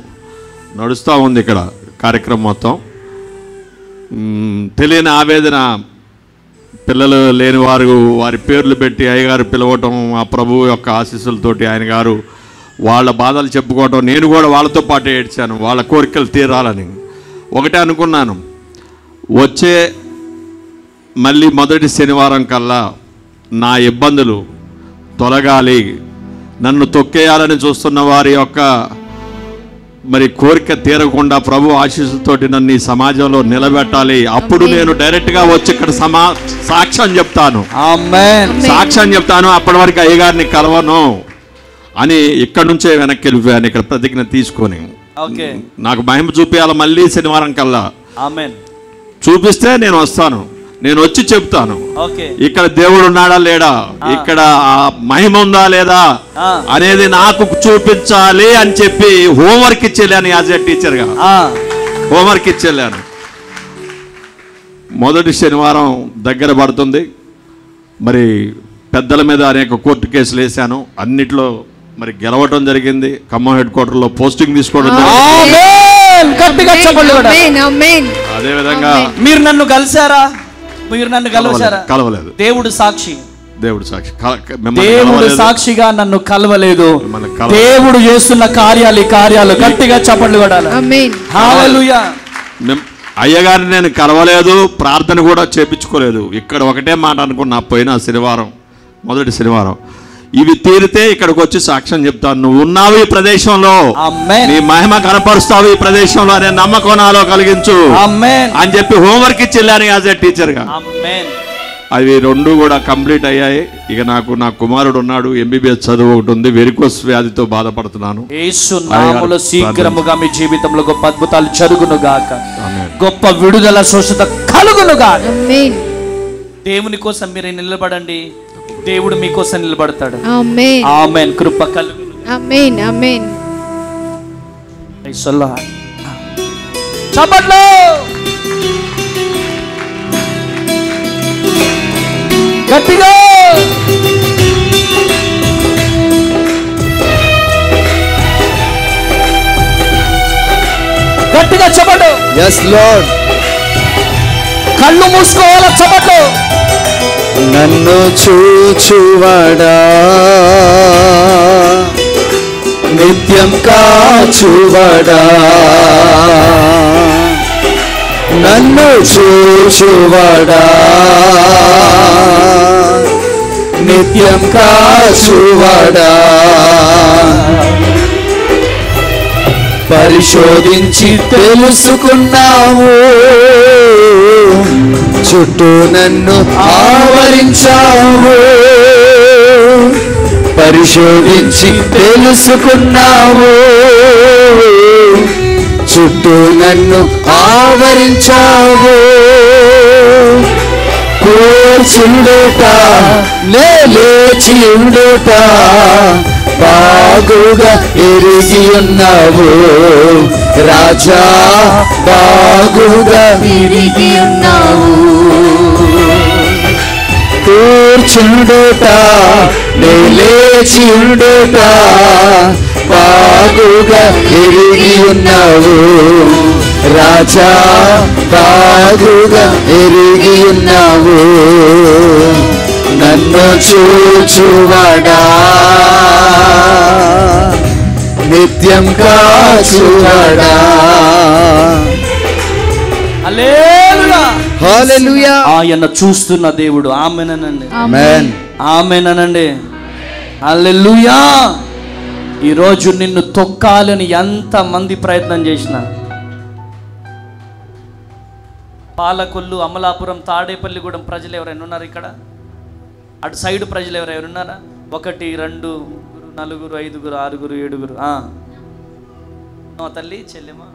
నడుస్తూ ఉంది ఇక్కడ కార్యక్రమం మొత్తం. తెలియని ఆవేదన, పిల్లలు లేని వారి పేర్లు పెట్టి అయ్యగారు పిలవటం, ఆ ప్రభువు యొక్క ఆశీస్సులతోటి ఆయన గారు వాళ్ళ బాధలు చెప్పుకోవటం, నేను కూడా వాళ్ళతో పాటు ఏడ్చాను, వాళ్ళ కోరికలు తీరాలని. ఒకటే అనుకున్నాను, వచ్చే మళ్ళీ మొదటి శనివారం కల్లా నా ఇబ్బందులు తొలగాలి, నన్ను తొక్కేయాలని చూస్తున్న వారి యొక్క మరి కోరిక తీరకుండా ప్రభు ఆశీస్సుతోటి నన్ను ఈ సమాజంలో నిలబెట్టాలి. అప్పుడు నేను డైరెక్ట్గా వచ్చి ఇక్కడ సాక్ష్యం చెప్తాను. సాక్ష్యం చెప్తాను. అప్పటి వరకు అయ్యగారిని కలవను అని ఇక్కడ నుంచే వెనక్కి వెళ్ళిపోయాను. ఇక్కడ ప్రతిజ్ఞ తీసుకొని నాకు మహిమ చూపించాలి. మళ్ళీ శనివారం కల్లా చూపిస్తే నేను వస్తాను, నేను వచ్చి చెప్తాను ఇక్కడ దేవుడు ఉన్నాడా లేడా, ఇక్కడ మహిమ ఉందా లేదా అనేది నాకు చూపించాలి అని చెప్పి హోంవర్క్ ఇచ్చేళ్ళాను. యాజ్ ఏ టీచర్గా హోంవర్క్ ఇచ్చేళ్ళాను. మొదటి శనివారం దగ్గర పడుతుంది. మరి పెద్దల మీద అనేక కోర్టు కేసులు వేశాను. అన్నిట్లో మరి గెలవటం జరిగింది. ఖమ్మం హెడ్ క్వార్టర్లో పోస్టింగ్ తీసుకోవడం జరిగింది. అదేవిధంగా మీరు నన్ను కలిశారా? మీరు నన్ను కలవలేదు. దేవుడు సాక్షి. దేవుడు సాక్షి. దేవుడు సాక్షిగా నన్ను కలవలేదు. దేవుడు చేస్తున్న కార్యాలు గట్టిగా చప్పట్లు కొట్టాలి. హల్లెలూయా. అయ్యగారిని నేను కలవలేదు, ప్రార్థన కూడా చేపించుకోలేదు. ఇక్కడ ఒకటే మాట అనుకున్నా, పోయిన శనివారం, మొదటి శనివారం, ఇవి తీరితే ఇక్కడికి వచ్చి సాక్ష్యం చెప్తాను. నువ్వు ఉన్నావు ఈ ప్రదేశంలో, నీ మహిమ కనపరుస్తావు ఈ ప్రదేశంలో అనే నమ్మకం నాలో కలిగించు అని చెప్పి హోంవర్క్ ఇచ్చి వెళ్ళాను యాజ్ ఏ టీచర్గా. అవి 2 కూడా కంప్లీట్ అయ్యాయి. ఇక నాకు నా కుమారుడు ఉన్నాడు, MBBS చదువు ఒకటి ఉంది, వెరికోస్ వ్యాధితో బాధపడుతున్నాను. యేసు నామములో శీఘ్రముగా మీ జీవితంలో గొప్ప అద్భుతాలు జరుగును గాక, గొప్ప విడుదల స్వస్థత కలుగును గాక. దేవుని కోసం మీరు నిలబడండి, దేవుడు మీకోసం నిలబడతాడు. ఆమేన్. ఆమేన్. కృప కలుగును. ఆమేన్. ఆమేన్. చప్పట్లు. గట్టిగా గట్టిగా చప్పట్లు. yes lord. కళ్ళు మూసుకోవాల చప్పట్లు. నన్ను చూచువాడా, నిత్యం కాచువాడా, నన్ను చూచువాడా, నిత్యం కాచువాడా, పరిశోధించి తెలుసుకున్నావు, చుట్టూ నన్ను ఆవరించావు, పరిశోధించి తెలుసుకున్నావు, చుట్టూ నన్ను ఆవరించావు. కూర్చుండుట లేచి ఉండుట బాగుగా ఎరిగి ఉన్నావు రాజా, బాగుగా ఎరిగి ఉన్నావు. కూర్చుండుట లేచి ఉండుట బాగుగా ఎరిగి ఉన్నావు రాజా, బాగుగా ఎరిగి ఉన్నావు. నన్ను చూచువాడా, నిత్యం కాచువాడా. హల్లెలూయా. ఆయన చూస్తున్న దేవుడు. ఆమేనండి, ఆమేన్, ఆమేనండి. హల్లెలూయా. ఈరోజు నిన్ను తొక్కాలని ఎంతమంది ప్రయత్నం చేసిన, పాలకొల్లు, అమలాపురం, తాడేపల్లిగూడెం ప్రజలు ఎవరైనా ఉన్నారు ఇక్కడ? అటు సైడ్ ప్రజలు ఎవరైనా ఉన్నారా? 1 2 4 5 6 7 తల్లి చెల్లెమా.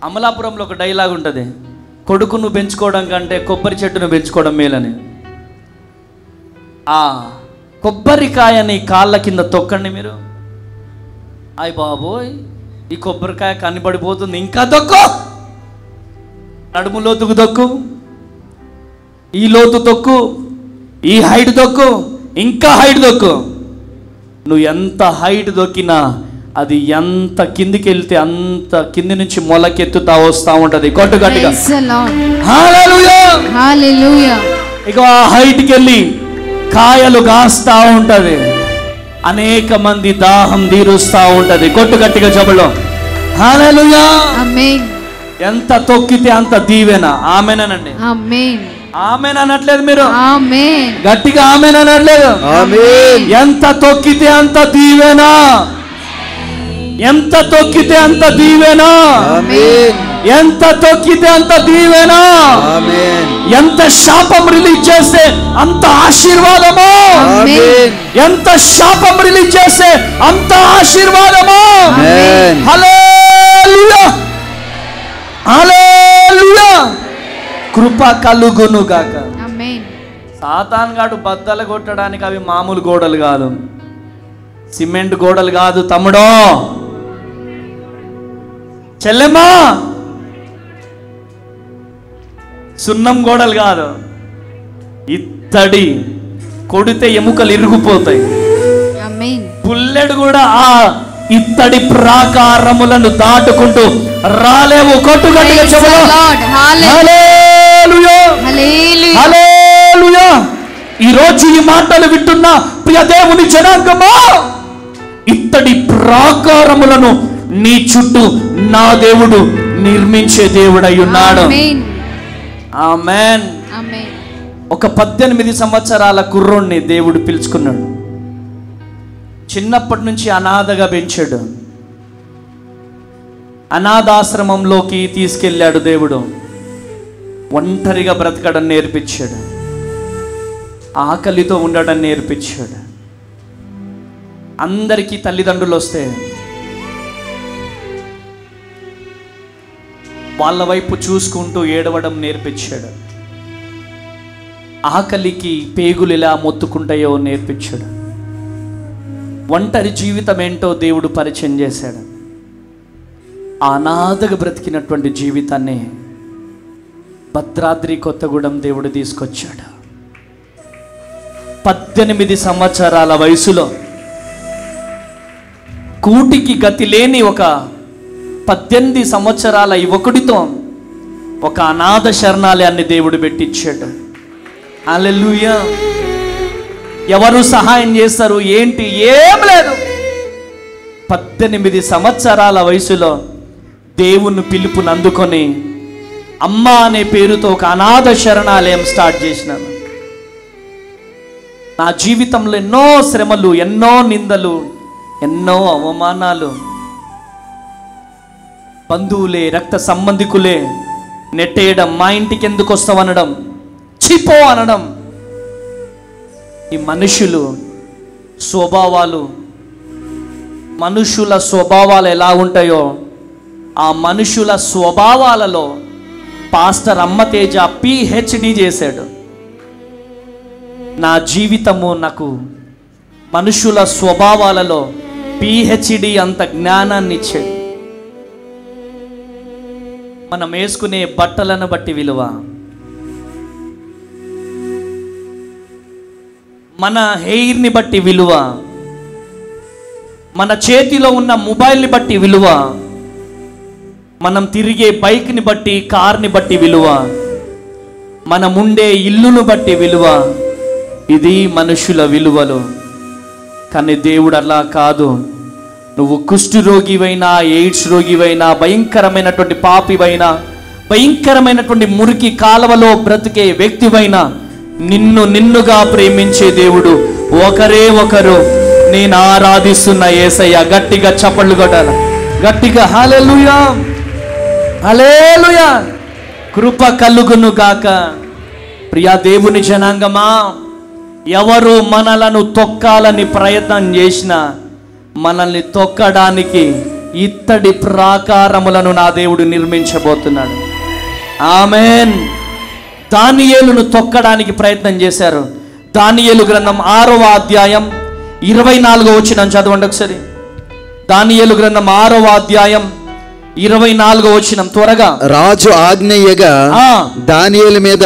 అమలాపురంలో ఒక డైలాగ్ ఉంటుంది, కొడుకును పెంచుకోవడం కంటే కొబ్బరి చెట్టును పెంచుకోవడం మేలని. కొబ్బరికాయని కాళ్ళ కింద తొక్కండి మీరు. అయ్ బాబోయ్, ఈ కొబ్బరికాయ కనబడిపోతుంది, ఇంకా తొక్కు. నడుము లోతుకు తొక్కు, ఈ లోతు తొక్కు, ఈ హైట్ తొక్కు, ఇంకా హైట్ తొక్కు. నువ్వు ఎంత హైట్ తొక్కినా అది ఎంత కిందికి వెళ్తే అంత కింది నుంచి మొలకెత్తుతా వస్తా ఉంటది. కొట్టు గట్టిగా హల్లెలూయా. ఇక ఆ హైట్కి వెళ్ళి కాయలు కాస్తా ఉంటది, అనేక మంది దాహం తీరుస్తా ఉంటది. కొట్టు గట్టిగా చెబులో హల్లెలూయా. ఆమేన్. ఎంత తొక్కితే అంత దీవెన. ఆమేనండి, ఆమేన్. ఆమేన్ అనట్లేదు మీరు? ఆమేన్. గట్టిగా ఆమేన్ అనట్లేదు? ఆమేన్. ఎంత తొక్కితే అంత దీవెన, ఎంత తొక్కితే అంత దీవెన, ఆమేన్. ఎంత తొక్కితే అంత దీవెన. ఆమేన్. ఎంత శాపం రిలీజ్ చేస్తే అంత ఆశీర్వాదము. ఆమేన్. ఎంత శాపం రిలీజ్ చేస్తే అంత ఆశీర్వాదము. ఆమేన్. హల్లెలూయా, హల్లెలూయా. కృప కలుగును గాక. ఆమేన్. సాతాన్ గాడు బద్దలు కొట్టడానికి అవి మామూలు గోడలు కాదు, సిమెంట్ గోడలు కాదు తమ్ముడో చెల్లెమ్మా, సున్నం గోడలు కాదు. ఇత్తడి కొడితే ఎముకలు ఇరుగుపోతాయి. ఆమేన్. పుల్లెడు కూడా ఆ ఇత్తడి ప్రాకారములను దాటుకుంటూ రాలేవు. కొట్టుగట్టిగా చెబుదాం హల్లెలూయా, హల్లెలూయా, హల్లెలూయా. ఈరోజు ఈ మాటలు వింటున్న ప్రియ దేవుని జనాంగమా, ఇత్తడి ప్రాకారములను నీ చుట్టూ నా దేవుడు నిర్మించే దేవుడై ఉన్నాడు. ఆమేన్. ఆమేన్. ఆమేన్. ఒక 18 సంవత్సరాల కుర్రోణ్ణి దేవుడు పిలుచుకున్నాడు. చిన్నప్పటి నుంచి అనాథగా పెంచాడు. అనాథాశ్రమంలోకి తీసుకెళ్ళాడు దేవుడు. ఒంటరిగా బ్రతకడం నేర్పించాడు, ఆకలితో ఉండడం నేర్పించాడు. అందరికీ తల్లిదండ్రులు వస్తే వాళ్ళ వైపు చూసుకుంటూ ఏడవడం నేర్పించాడు. ఆకలికి పేగులు ఎలా మొత్తుకుంటాయో నేర్పించాడు. ఒంటరి జీవితం ఏంటో దేవుడు పరిచయం చేశాడు. అనాథగా బ్రతికినటువంటి జీవితాన్ని భద్రాద్రి కొత్తగూడెం దేవుడు తీసుకొచ్చాడు. 18 సంవత్సరాల వయసులో కూటికి గతి లేని ఒక 18 సంవత్సరాల యువకుడితో ఒక అనాథ శరణాలయాన్ని దేవుడు పెట్టించాడు. హల్లెలూయా. ఎవరు సహాయం చేస్తారు ఏంటి? ఏం లేదు. 18 సంవత్సరాల వయసులో దేవుని పిలుపుని అందుకొని అమ్మ అనే పేరుతో ఒక అనాథ శరణాలయం స్టార్ట్ చేసినాను. నా జీవితంలో ఎన్నో శ్రమలు, ఎన్నో నిందలు, ఎన్నో అవమానాలు, బంధువులే, రక్త సంబంధికులే నెట్టేయడం, మా ఇంటికి ఎందుకు వస్తావనడం, చిపో అనడం, ఈ మనుషులు స్వభావాలు మనుషుల స్వభావాలు ఎలా ఉంటాయో ఆ మనుషుల స్వభావాలలో పాస్టర్ అమ్మతేజ PhD చేశాడు. నా జీవితము నాకు మనుషుల స్వభావాలలో PhD అంత జ్ఞానాన్ని ఇచ్చాడు. మనం వేసుకునే బట్టలను బట్టి విలువ, మన హెయిర్ని బట్టి విలువ, మన చేతిలో ఉన్న మొబైల్ని బట్టి విలువ, మనం తిరిగే బైక్ని బట్టి, కార్ని బట్టి విలువ, మనం ఉండే ఇల్లును బట్టి విలువ. ఇది మనుషుల విలువలు. కానీ దేవుడు అలా కాదు. నువ్వు కుష్టు రోగివైనా, ఎయిడ్స్ రోగివైనా, భయంకరమైనటువంటి పాపివైనా, భయంకరమైనటువంటి మురికి కాలవలో బ్రతికే వ్యక్తివైనా, నిన్నుగా ప్రేమించే దేవుడు ఒకరే ఒకరు, నేను ఆరాధిస్తున్న యేసయ్య. గట్టిగా చప్పట్లు కొట్టాలి, గట్టిగా హల్లెలూయా హల్లెలూయా. కృప కలుగును గాక. ప్రియా దేవుని జనాంగమా, ఎవరు మనలను తొక్కాలని ప్రయత్నం చేసినా మనల్ని తొక్కడానికి ఇత్తడి ప్రాకారములను నా దేవుడు నిర్మించబోతున్నాడు. ఆమేన్. దానియేలును తొక్కడానికి ప్రయత్నం చేశారు. దానియేలు గ్రంథం 6వ అధ్యాయం 24వ వచనం చదవండి ఒకసారి. దానియేలు గ్రంథం 6వ అధ్యాయం 24వ వచనం త్వరగా. రాజు ఆజ్ఞయ్యగా దానియేలు మీద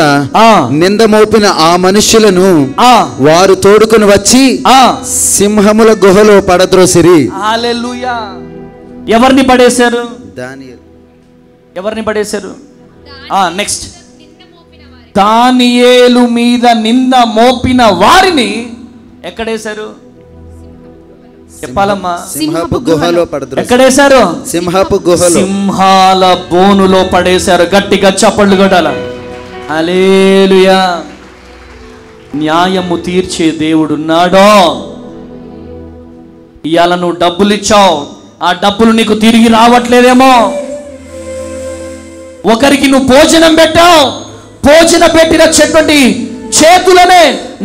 నింద మోపిన ఆ మనుషులను వారు తోడుకొని వచ్చి సింహముల గుహలో పడద్రోసిరి. హల్లెలూయా. ఎవరిని పడేశారు? దానియేలు. ఎవరిని పడేశారు? నెక్స్ట్, దానియేలు మీద నింద మోపిన వారిని ఎక్కడేశారు? చెప్పాలమ్మా. సింహపు గుహలో పడద్రోసిరి. ఎక్కడేశారు? సింహపు గుహలో, సింహాల బోనులో పడేశారు. గట్టిగా చప్పట్లు కొట్టాల. హల్లెలూయా. న్యాయము తీర్చే దేవుడున్నాడో. ఇవాళ నువ్వు డబ్బులు ఇచ్చావు, ఆ డబ్బులు నీకు తిరిగి రావట్లేదేమో. ఒకరికి నువ్వు భోజనం పెట్టావు, భోజనం పెట్టిన చెట్టు చేతులనే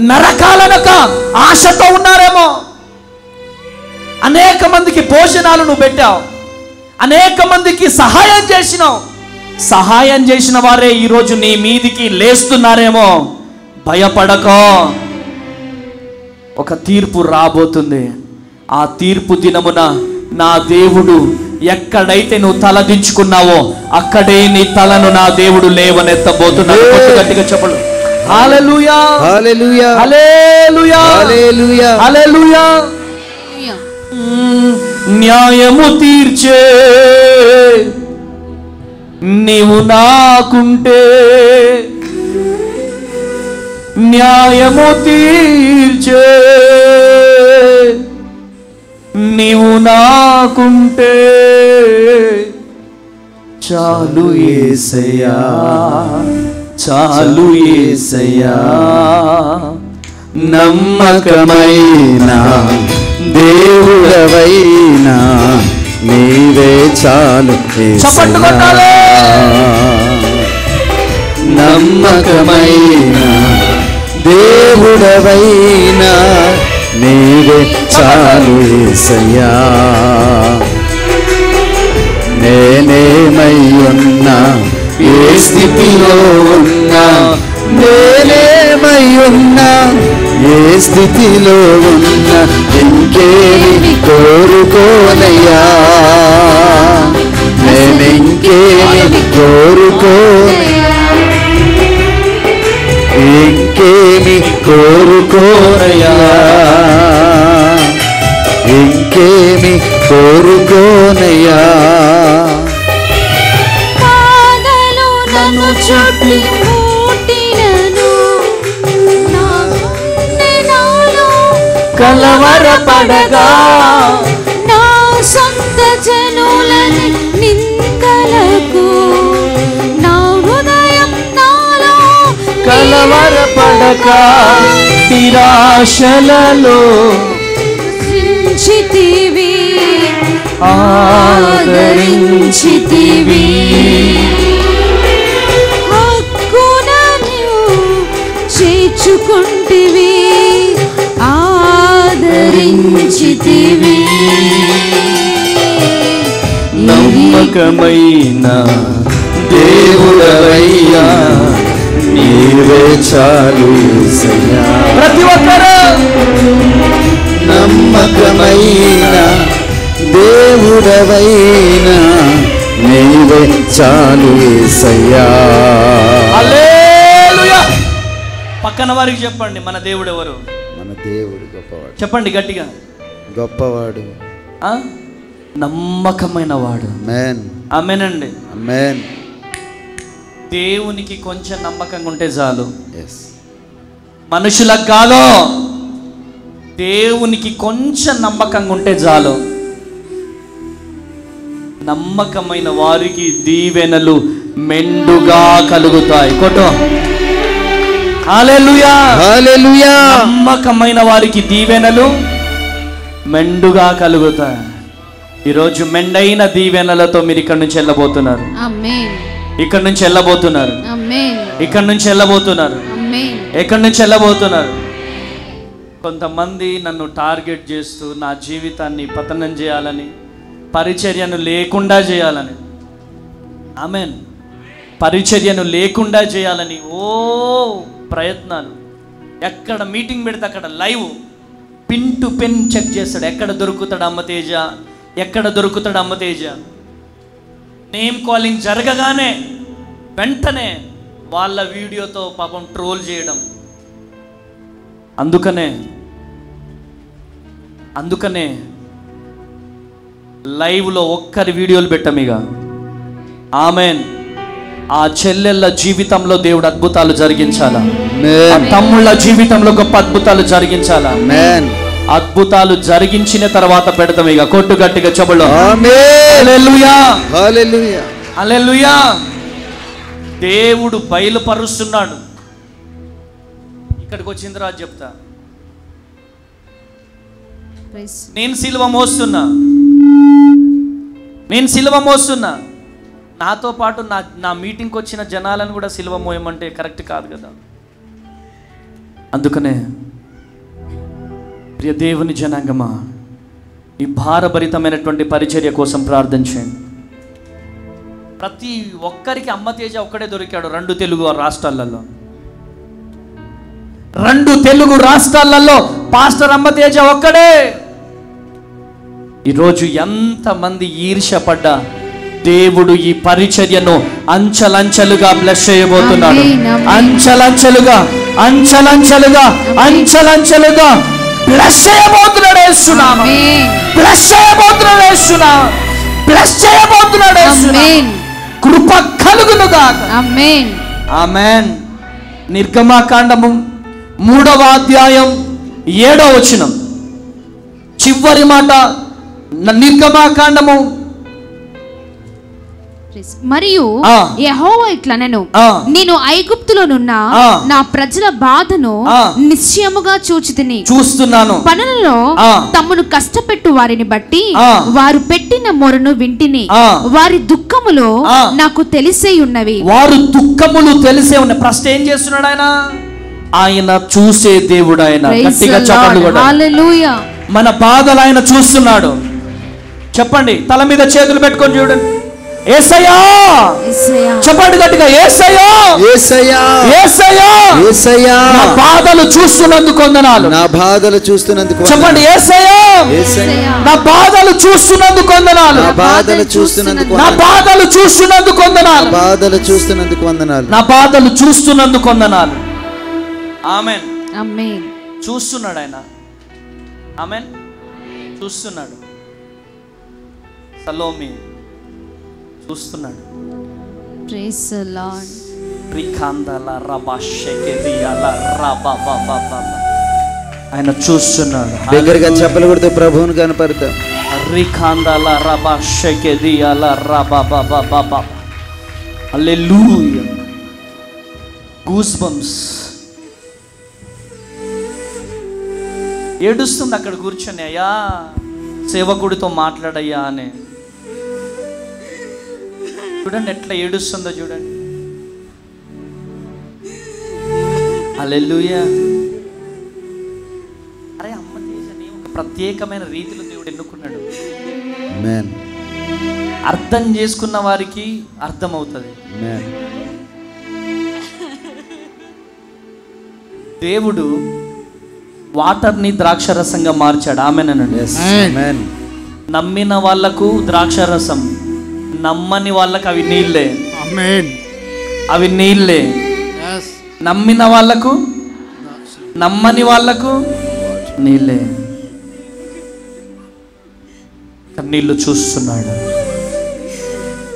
నరకాలనక ఆశతో ఉన్నారేమో. అనేక మందికి భోజనాలు నువ్వు పెట్టావు, అనేక మందికి సహాయం చేసినావు. సహాయం చేసిన వారే ఈరోజు నీ మీదికి లేస్తున్నారేమో. భయపడకో, ఒక తీర్పు రాబోతుంది. ఆ తీర్పు దినమున నా దేవుడు ఎక్కడైతే నువ్వు తలదించుకున్నావో అక్కడే నీ తలను నా దేవుడు లేవనెత్తబోతున్నాడు. గట్టిగా చెప్పండి. హల్లెలూయా హల్లెలూయా హల్లెలూయా హల్లెలూయా హల్లెలూయా. న్యాయము తీర్చే నీవు నాకుంటే, న్యాయము తీర్చే నీవు నాకుంటే చాలు యేసయ్యా, చాలు యేసయ్యా. నమ్మకమైన దేవుడవైనా నీవే చాలు చప్పట్లు కొట్టాలి. నమ్మకమైన దేవుడవైనా నీవే చాలు యేసయ్యా. నేనేమై ఉన్నా, ఏ స్థితిలో ఉన్నా, నేనేమై ఉన్నా, ఏ స్థితిలో ఉన్నా, ఇంకేమి కోరుకోనయ్యా, నేనింకేమి కోరుకోనయ్యా, ఇంకేమి కోరుకోనయ్యా, ఇంకేమి కోరుకోనయ్యా. పాదలు నన్ను చుట్టి ముట్టినను, కలవరపడగా నా సొంత జనులని నిందలకు నా హృదయం నాలో కలవరపడక నిరాశలలో చించితివి, ఆదరించితివి. హక్కున నీవు చేర్చుకుంటివి, ఆదరించితివి. నమ్మకమైన దేవుడవయ్యా నీవే చాలు యేసయ్యా. ప్రతి ఒక్కరు నమ్మకమైన దేవుడవైనా నీవే చాలు యేసయ్యా. హల్లెలూయా. పక్కన వారికి చెప్పండి, మన దేవుడు ఎవరు? మన దేవుడు గొప్పవాడు. చెప్పండి గట్టిగా, గొప్పవాడు, నమ్మకమైన వాడు. ఆమేన్, ఆమేనండి. ఆమేన్. దేవునికి కొంచెం నమ్మకంగా ఉంటే చాలు. ఎస్. మనుషులకు కాదు, దేవునికి కొంచెం నమ్మకంగా ఉంటే చాలు. నమ్మకమైన వారికి దీవెనలు మెండుగా కలుగుతాయి. కొట్టు హల్లెలూయా, హల్లెలూయా. నమ్మకమైన వారికి దీవెనలు మెండుగా కలుగుతాయి. ఈరోజు మెండైన దీవెనలతో మీరు ఇక్కడి నుంచి వెళ్ళబోతున్నారు. ఆమేన్. ఇక్కడి నుంచి వెళ్ళబోతున్నారు. ఆమేన్. ఇక్కడి నుంచి వెళ్ళబోతున్నారు. ఆమేన్. ఎక్కడి నుంచి వెళ్ళబోతున్నారు? కొంతమంది నన్ను టార్గెట్ చేస్తూ నా జీవితాన్ని పతనం చేయాలని, పరిచర్యను లేకుండా చేయాలని, ఆమేన్, పరిచర్యను లేకుండా చేయాలని ప్రయత్నాలు. ఎక్కడ మీటింగ్ పెడితే అక్కడ live pin to pin check చేస్తాడు. ఎక్కడ దొరుకుతాడు అమ్మతేజ, ఎక్కడ దొరుకుతాడు అమ్మతేజ. నేమ్ కాలింగ్ జరగగానే వెంటనే వాళ్ళ వీడియోతో పాపం ట్రోల్ చేయడం. అందుకనే లైవ్లో ఒక్కరి వీడియోలు పెట్టమిగా. ఆమెన్. ఆ చెల్లెళ్ళ జీవితంలో దేవుడు అద్భుతాలు జరిగించాలా, ఆ తమ్ముళ్ళ జీవితంలో గొప్ప అద్భుతాలు జరిగించాలా. అద్భుతాలు జరిగించిన తర్వాత పెడతాం ఇక. కొట్టు గట్టిగా చెబులు. హల్లెలూయా, హల్లెలూయా, హల్లెలూయా. దేవుడు బయలుపరుస్తున్నాడు. ఇక్కడికి వచ్చిన తర్వాత చెప్తా. నేను సిలువ మోస్తున్నా. నాతో పాటు నా మీటింగ్కి వచ్చిన జనాలను కూడా సిలువ మోయమంటే కరెక్ట్ కాదు కదా. అందుకనే ప్రియ దేవుని జనాంగమా, ఈ భారభరితమైనటువంటి పరిచర్య కోసం ప్రార్థించండి. ప్రతి ఒక్కరికి అమ్మతేజ ఒక్కడే దొరికాడు 2 తెలుగు రాష్ట్రాలలో. 2 తెలుగు రాష్ట్రాలలో పాస్టర్ అమ్మతేజ ఒక్కడే. ఈరోజు ఎంతమంది ఈర్ష్యపడ్డా దేవుడు ఈ పరిచర్యను అంచెలంచెలుగా బ్లెస్ చేయబోతున్నాడు. అంచెలంచెలుగా బ్లెస్ చేయబోతున్నాడు యేసునామం. బ్లెస్ చేయబోతున్నాడు యేసునామం. బ్లెస్ చేయబోతున్నాడు యేసునామం. కృప కలుగును గాక. ఆమేన్, ఆమేన్. నిర్గమకాండము 3వ అధ్యాయం 7వ వచనం చివరి మాట. నిర్గమకాండము మరియు యెహోవా ఇట్లనెను, నేను ఐగుప్తులోనున్న నా ప్రజల బాధను నిశ్చయముగా చూస్తున్నాను. పనులలో తమను కష్టపెట్టు వారిని బట్టి వారు పెట్టిన మొరను వింటిని. వారి దుఃఖములు నాకు తెలిసే ఉన్నవి. వారు దుఃఖములు తెలిసే ఉన్నాయి. ప్రశ్న ఏం చేస్తున్నాడు ఆయన? ఆయన చూసే దేవుడు. ఆయన గట్టిగా చెప్పండి. హల్లెలూయా. మన బాధలు ఆయన చూస్తున్నాడు. చెప్పండి, తల మీద చేతులు పెట్టుకొని చూడండి. యేసయ్యా చెప్పండి గట్టిగా. యేసయ్యా, యేసయ్యా, యేసయ్యా, యేసయ్యా, నా బాధలు చూస్తున్నందుకు వందనాలు. నా బాధలు చూస్తున్నందుకు చెప్పండి. యేసయ్యా, యేసయ్యా, నా బాధలు చూస్తున్నందుకు వందనాలు. నా బాధలు చూస్తున్నందుకు నా బాధలు చూస్తున్నందుకు వందనాలు. నా బాధలు చూస్తున్నందుకు వందనాలు. నా బాధలు చూస్తున్నందుకు వందనాలు. ఆమేన్. ఆమేన్. చూస్తున్నాడు ఆయన. ఆమేన్. చూస్తున్నాడు. సలోమి చూస్తున్నాడు. Praise the lord. రికాందల రబాషెకెదియాల రబాబాబాబా. ఆయన చూస్తున్నాడు. దగ్గరగా చెప్పలు కొడుతూ ప్రభువుని కనపడతాం. రికాందల రబాషెకెదియాల రబాబాబాబా. హల్లెలూయా. Goose bumps. ఏడుస్తుంది అక్కడ కూర్చొని. అయ్యా సేవకుడితో మాట్లాడయ్యా అని. చూడండి ఎట్లా ఏడుస్తుందో చూడండి. హల్లెలూయా. అరే అమ్మ దేశాన్ని ఒక ప్రత్యేకమైన రీతిలో దేవుడు ఎన్నుకున్నాడు. ఆమేన్. అర్థం చేసుకున్న వారికి అర్థమవుతుంది. దేవుడు వాటర్ని ద్రాక్షరసంగా మార్చాడు. ఆమేనండి. నమ్మిన వాళ్ళకు ద్రాక్షరసం, నమ్మని వాళ్ళకు అవి నీళ్ళే. అవి నీళ్ళే. నమ్మిన వాళ్ళకు, నమ్మని వాళ్ళకు నీళ్ళే. నీళ్ళు చూస్తున్నాడు.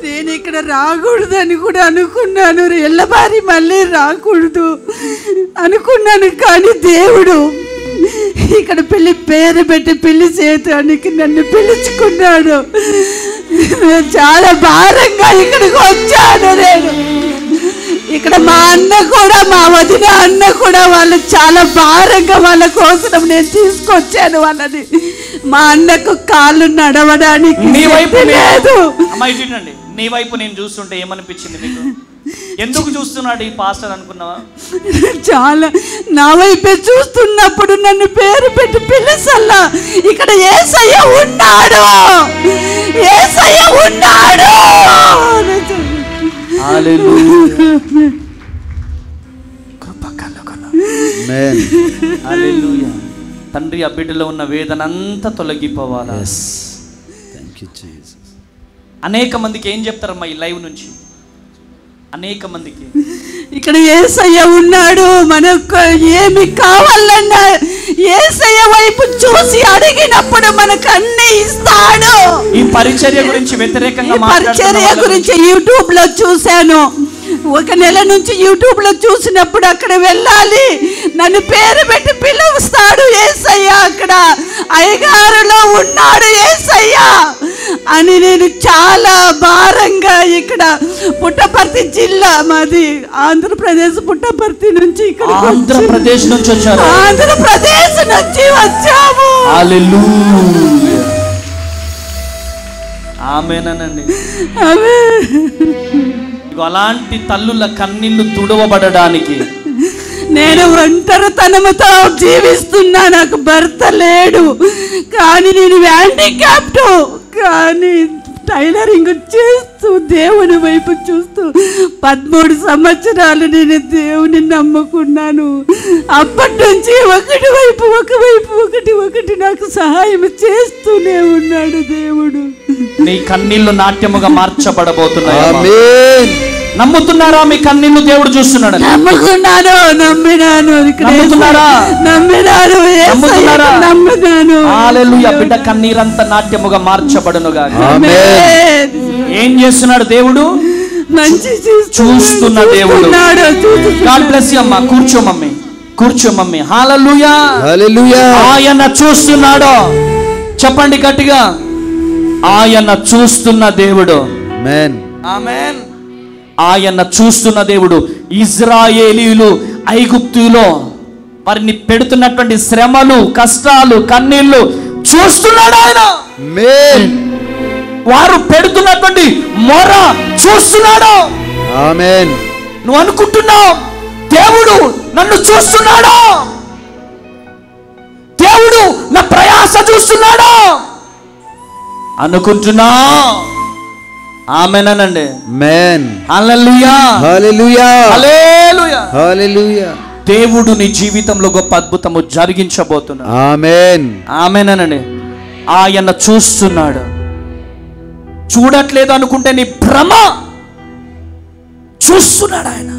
నేను ఇక్కడ రాకూడదని కూడా అనుకున్నాను, ఎల్లబారి మళ్ళీ రాకూడదు అనుకున్నాను. కానీ దేవుడు ఇక్కడ పేరు పెట్టి పెళ్లి చేయడానికి నన్ను పిలుచుకున్నాడు. చాలా భారంగా ఇక్కడికి వచ్చాను నేను. ఇక్కడ మా అన్న కూడా, మా వదిన అన్న కూడా వాళ్ళు చాలా భారంగా వాళ్ళ కోసం నేను తీసుకొచ్చాను వాళ్ళని. మా అన్నకు కాళ్ళు నడవడానికి లేదు. నీ వైపు నేను చూస్తుంటే ఏమనిపించింది మీకు? ఎందుకు చూస్తున్నాడు ఈ పాస్టర్ అనుకున్నావా? చాలా నా వైపే చూస్తున్నప్పుడు నన్ను పేరు పెట్టి పిలిచల్లా. ఇక్కడ యేసయ్య ఉన్నాడు, యేసయ్య ఉన్నాడు. తండ్రి ఆ బిడ్డలో ఉన్న వేదనంతా తొలగిపోవాలా? అనేక మందికి ఏం చెప్తారమ్మా ఈ లైవ్ నుంచి? అనేక మందికి ఇక్కడ యేసయ్య ఉన్నాడు, మనకు ఏమి కావాలన్నా యేసయ్య వైపు చూసి అడిగినప్పుడు మనకు అన్ని ఇస్తాడు. ఈ పరిచర్య గురించి వ్యతిరేకంగా పరిచర్య గురించి యూట్యూబ్ లో చూశాను. 1 నెల నుంచి యూట్యూబ్ లో చూసినప్పుడు అక్కడ వెళ్ళాలి, నన్ను పేరు పెట్టి పిలుస్తాడు యేసయ్య, అక్కడ అయ్యగారులో ఉన్నాడు యేసయ్య అని నేను చాలా భారంగా ఇక్కడ పుట్టపర్తి జిల్లా మాది ఆంధ్రప్రదేశ్, పుట్టపర్తి నుంచి ఇక్కడ ఆంధ్రప్రదేశ్ నుంచి వచ్చారు. ఆంధ్రప్రదేశ్ నుంచి వచ్చాము. హల్లెలూయా. ఆమేనండి. అలాంటి తల్లుల కన్నీళ్లు తుడవబడడానికి నేను ఒంటరితనముతో జీవిస్తున్నా. నాకు భర్త లేడు, కానీ నేను హ్యాండిక్యాప్డ్, కానీ టైలరింగ్ చేస్తూ దేవుని వైపు చూస్తూ 13 సంవత్సరాలు నేను దేవుని నమ్ముకున్నాను. అప్పటి నుంచి ఒకటి నాకు సహాయం చేస్తూనే ఉన్నాడు దేవుడు. నీ కన్నీళ్లు నాట్యముగా మార్చబడబోతున్నాయి. నమ్ముతున్నారా? మీ కన్నీళ్లు దేవుడు చూస్తున్నాడు. నమ్ముకున్నాను, నమ్మినాను. నమ్మినాను. హల్లెలూయా. బిడ్డ కన్నీరంతా నాట్యముగా మార్చబడునుగా. ఏం చేస్తున్నాడు దేవుడు? మంచి చూస్తున్న దేవుడు. గాడ్ బ్లెస్ యు అమ్మా. కూర్చో మమ్మీ, కూర్చో మమ్మీ. హల్లెలూయా, హల్లెలూయా. ఆయన చూస్తున్నాడు. చెప్పండి గట్టిగా, ఆయన చూస్తున్న దేవుడు. ఆమేన్, ఆమేన్. ఆయన చూస్తున్న దేవుడు. ఇజ్రాయేలీయులు ఐగుప్తులో వారిని పెడుతున్నటువంటి శ్రమలు, కష్టాలు, కన్నీళ్లు చూస్తున్నాడు ఆయన. ఆమేన్. వారు పెడుతున్నటువంటి మొర చూస్తున్నాడు. ఆమేన్. నువ్వు అనుకుంటున్నావు దేవుడు నన్ను చూస్తున్నాడు, దేవుడు నా ప్రయాస చూస్తున్నాడు అనుకుంటున్నా? ఆమేనండి. ఆమేన్. హల్లెలూయా, హల్లెలూయా, హల్లెలూయా, హల్లెలూయా. దేవుడు నీ జీవితంలో గొప్ప అద్భుతము జరిగించబోతున్నాడు. ఆమేన్, ఆమేనండి. ఆయన చూస్తున్నాడు. చూడట్లేదు అనుకుంటే నీ భ్రమ. చూస్తున్నాడు ఆయన.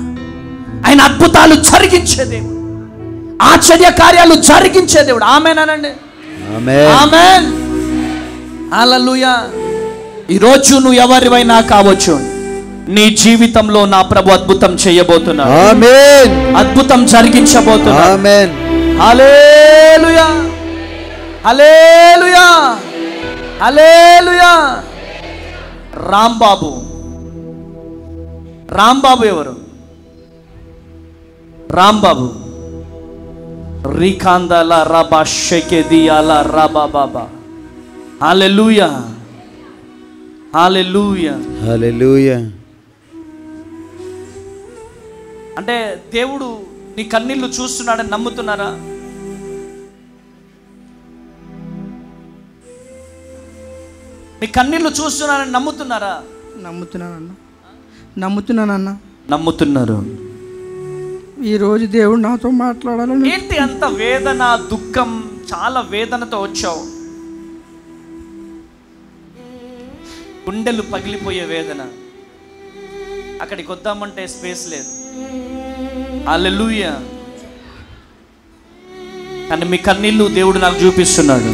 ఆయన అద్భుతాలు జరిగించే దేవుడు, ఆశ్చర్య కార్యాలు జరిగించే దేవుడు. ఆమేనండి. ఆమేన్, ఆమేన్. హల్లెలూయా. ఈరోజు నువ్వు ఎవరివైనా కావచ్చు, నీ జీవితంలో నా ప్రభు అద్భుతం చేయబోతున్నాడు. ఆమేన్. అద్భుతం జరిగించబోతున్నాడు. ఆమేన్. హల్లెలూయా, హల్లెలూయా, హల్లెలూయా. రాంబాబు. రాంబాబు ఎవరు? రాంబాబు రికాందాల రబా షెకెదియాల రబా బాబా. హల్లెలూయా, హల్లెలూయా, హల్లెలూయా. అంటే దేవుడు నీ కన్నీళ్లు చూస్తున్నాడని నమ్ముతున్నారా? మీ కన్నీళ్ళు చూస్తున్నారని నమ్ముతున్నారా? నమ్ముతున్నానన్నా. నమ్ముతున్నారు. ఈరోజు దేవుడు నాతో మాట్లాడాలని. ఏంటి అంత వేదన, దుఃఖం, చాలా వేదనతో వచ్చావు? గుండెలు పగిలిపోయే వేదన. అక్కడికి వద్దామంటే స్పేస్ లేదు. హల్లెలూయా. కానీ మీ కన్నీళ్ళు దేవుడు నాకు చూపిస్తున్నాడు.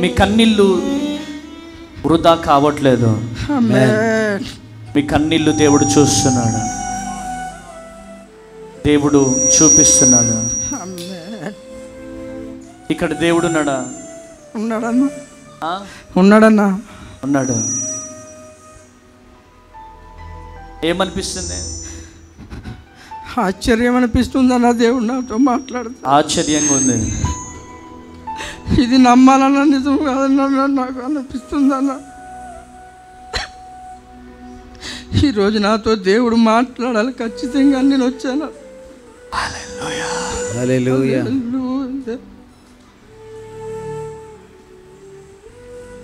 మీ కన్నీళ్ళు వృధా కావట్లేదు. మీ కన్నీళ్ళు దేవుడు చూస్తున్నాడు, దేవుడు చూపిస్తున్నాడు. ఇక్కడ దేవుడు ఉన్నాడా? ఉన్నాడన్నా. ఉన్నాడు. ఏమనిపిస్తుంది? ఆశ్చర్యం అనిపిస్తుందన్నా. దేవుడు నాతో మాట్లాడుతూ ఆశ్చర్యంగా ఉంది. ఇది నమ్మాలన్నా నిజం కాదన్నా నాకు అనిపిస్తుందన్నా. ఈరోజు నాతో దేవుడు మాట్లాడాలి ఖచ్చితంగా. నేను వచ్చాను.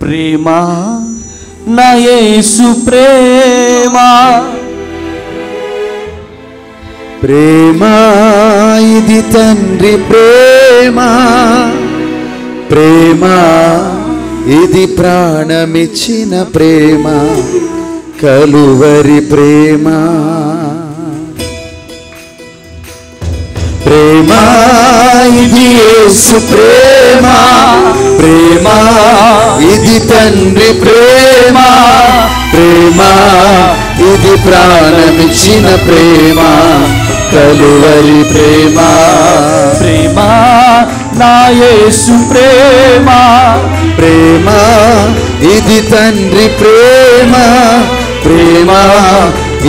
ప్రేమ నా యేసు ప్రేమ, ప్రేమ ఇది తండ్రి ప్రేమ, ప్రేమ ఇది ప్రాణమిచ్చిన ప్రేమ, కలువరి ప్రేమ. ప్రేమ ఇది యేసు ప్రేమ, ప్రేమ ఇది తండ్రి ప్రేమ, ప్రేమ ఇది ప్రాణమిచ్చిన ప్రేమ, కలువరి ప్రేమ. ప్రేమ నా యేసు ప్రేమ, ప్రేమ ఇది తండ్రి ప్రేమ, ప్రేమ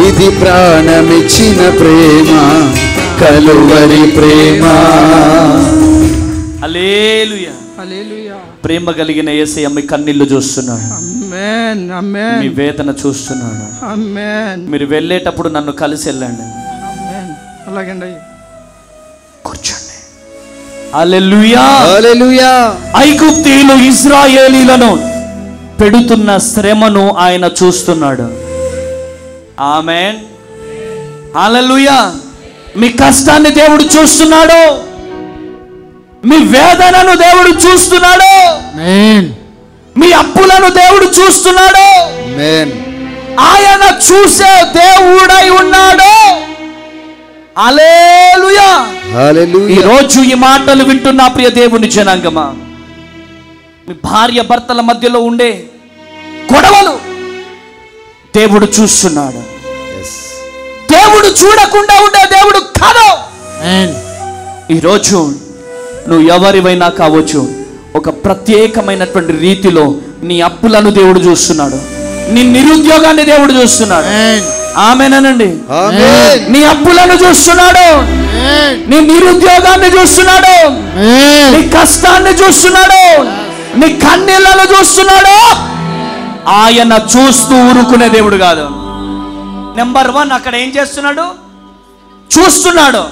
ఇది ప్రాణమిచ్చిన ప్రేమ, కలువరి ప్రేమ. హల్లెలూయా. హల్లెలూయా. ప్రేమ కలిగిన యేసయ్య మీ కన్నీళ్లు చూస్తున్నాడు. ఆమేన్. ఆమేన్. మీ వేదన చూస్తున్నాడు. ఆమేన్. మీరు వెళ్ళేటప్పుడు నన్ను కలిసి వెళ్ళండి. ఆమేన్. అలాగండి. కూర్చోండి. హల్లెలూయా. హల్లెలూయా. ఐగుప్తీయులు ఇశ్రాయేలీలను పెడుతున్న శ్రమను ఆయన చూస్తున్నాడు. ఆమేన్. హల్లెలూయా. మీ కష్టాన్ని దేవుడు చూస్తున్నాడు. మీ వేదనను దేవుడు చూస్తున్నాడు. మీ అప్పులను దేవుడు చూస్తున్నాడు. ఆయన చూసే దేవుడై ఉన్నాడు. హల్లెలూయా. హల్లెలూయా. ఈ రోజు ఈ మాటలు వింటున్న ప్రియ దేవుని జనాంగమా, మీ భార్య భర్తల మధ్యలో ఉండే గొడవలు దేవుడు చూస్తున్నాడు. దేవుడు చూడకుండా ఉండే దేవుడు కాదు. ఈరోజు నువ్వు ఎవరివైనా కావచ్చు, ఒక ప్రత్యేకమైనటువంటి రీతిలో నీ అప్పులను దేవుడు చూస్తున్నాడు. నీ నిరుద్యోగాన్ని దేవుడు చూస్తున్నాడు. ఆమేనండి. నీ అప్పులను చూస్తున్నాడు, నీ నిరుద్యోగాన్ని చూస్తున్నాడు, నీ కష్టాన్ని చూస్తున్నాడు, నీ కన్నీళ్లను చూస్తున్నాడు. ఆయన చూస్తూ ఊరుకునే దేవుడు కాదు. నెంబర్ 1 అక్కడ ఏం చేస్తున్నాడు? చూస్తున్నాడు.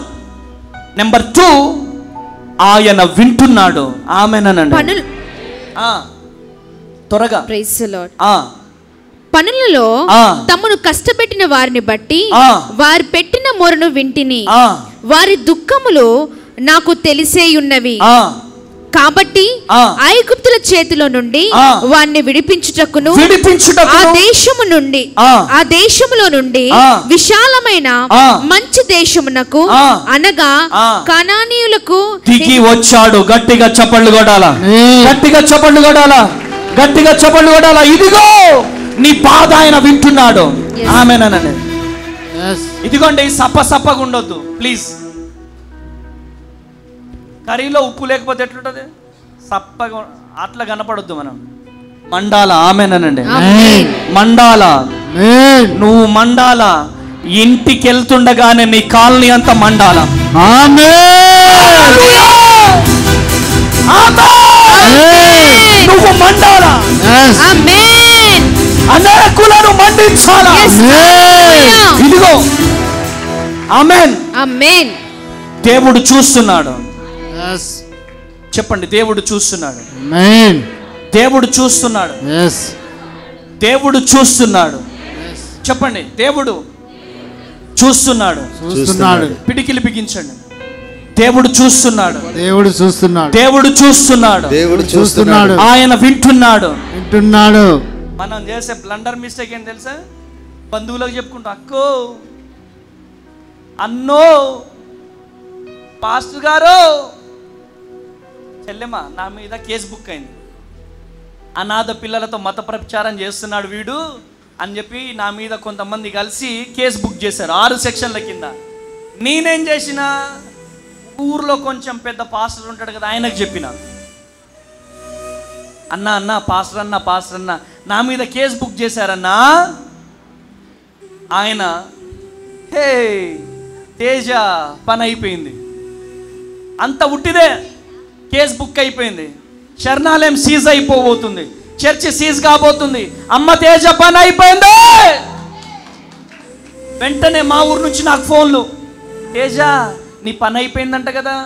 నెంబర్ 2 ఆయన వింటున్నాడు. ఆమేనండి. త్వరగా. Praise the Lord. పనులలో తమను కష్టపెట్టిన వారిని బట్టి వారు పెట్టిన మొరను వింటిని, వారి దుఃఖములు నాకు తెలిసేయున్నవి. కాబట్టి ఐగుప్తుల చేతిలో నుండి వారిని విడిపించుటకును ఆ దేశములో నుండి విశాలమైన మంచి దేశమునకు అనగా కనానీయులకు దిగి వచ్చాడు. గట్టిగా చప్పట్లు కొట్టాలా, గట్టిగా చప్పట్లు కొట్టాలా, గట్టిగా చప్పట్లు కొట్టాలా. ఇదిగో నీ బాధ ఆయన వింటున్నాడు. ఆమేనండి. ఇదిగోండి, సప్పగా ఉండొద్దు ప్లీజ్. కర్రీలో ఉప్పు లేకపోతే ఎట్లుంటది? సప్పగా అట్లా కనపడొద్దు మనం. మండాల. ఆమేనండి. మండాల. నువ్వు మండాల. ఇంటికి వెళ్తుండగానే నీ కాలనీ అంతా మండాల. నువ్వు మండాల. అనేకులను మండించాలా. ఇదిగో. ఆమేన్. ఆమేన్. దేవుడు చూస్తున్నాడు. చెప్పండి, దేవుడు చూస్తున్నాడు. దేవుడు చూస్తున్నాడు. దేవుడు చూస్తున్నాడు. చెప్పండి, దేవుడు చూస్తున్నాడు. పిడికిలి బిగించండి. దేవుడు చూస్తున్నాడు. దేవుడు చూస్తున్నాడు. దేవుడు చూస్తున్నాడు. దేవుడు చూస్తున్నాడు. ఆయన వింటున్నాడు. వింటున్నాడు. మనం చేసే బ్లండర్ మిస్టేక్ ఏంటి తెలుసా? బంధువులకు చెప్పుకుంటాం, అక్కో, అన్నో, పాస్టర్ గారు, చెల్లెమ్మా, నా మీద కేసు బుక్ అయింది, అనాథ పిల్లలతో మత ప్రచారం చేస్తున్నాడు వీడు అని చెప్పి నా మీద కొంతమంది కలిసి కేసు బుక్ చేశారు 6 సెక్షన్ల కింద. నేనేం చేసిన, ఊర్లో కొంచెం పెద్ద పాస్టర్ ఉంటాడు కదా, ఆయనకు చెప్పిన, అన్న పాస్టర్ అన్న నా మీద కేసు బుక్ చేశారన్నా. ఆయన, హే తేజ, పని అయిపోయింది, అంత ఉట్టిదే, కేసు బుక్ అయిపోయింది, శరణాలయం సీజ్ అయిపోబోతుంది, చర్చి సీజ్ కాబోతుంది, అమ్మ తేజ పని అయిపోయింది. వెంటనే మా ఊరు నుంచి నాకు ఫోన్లు, తేజ నీ పని అయిపోయిందంట కదా,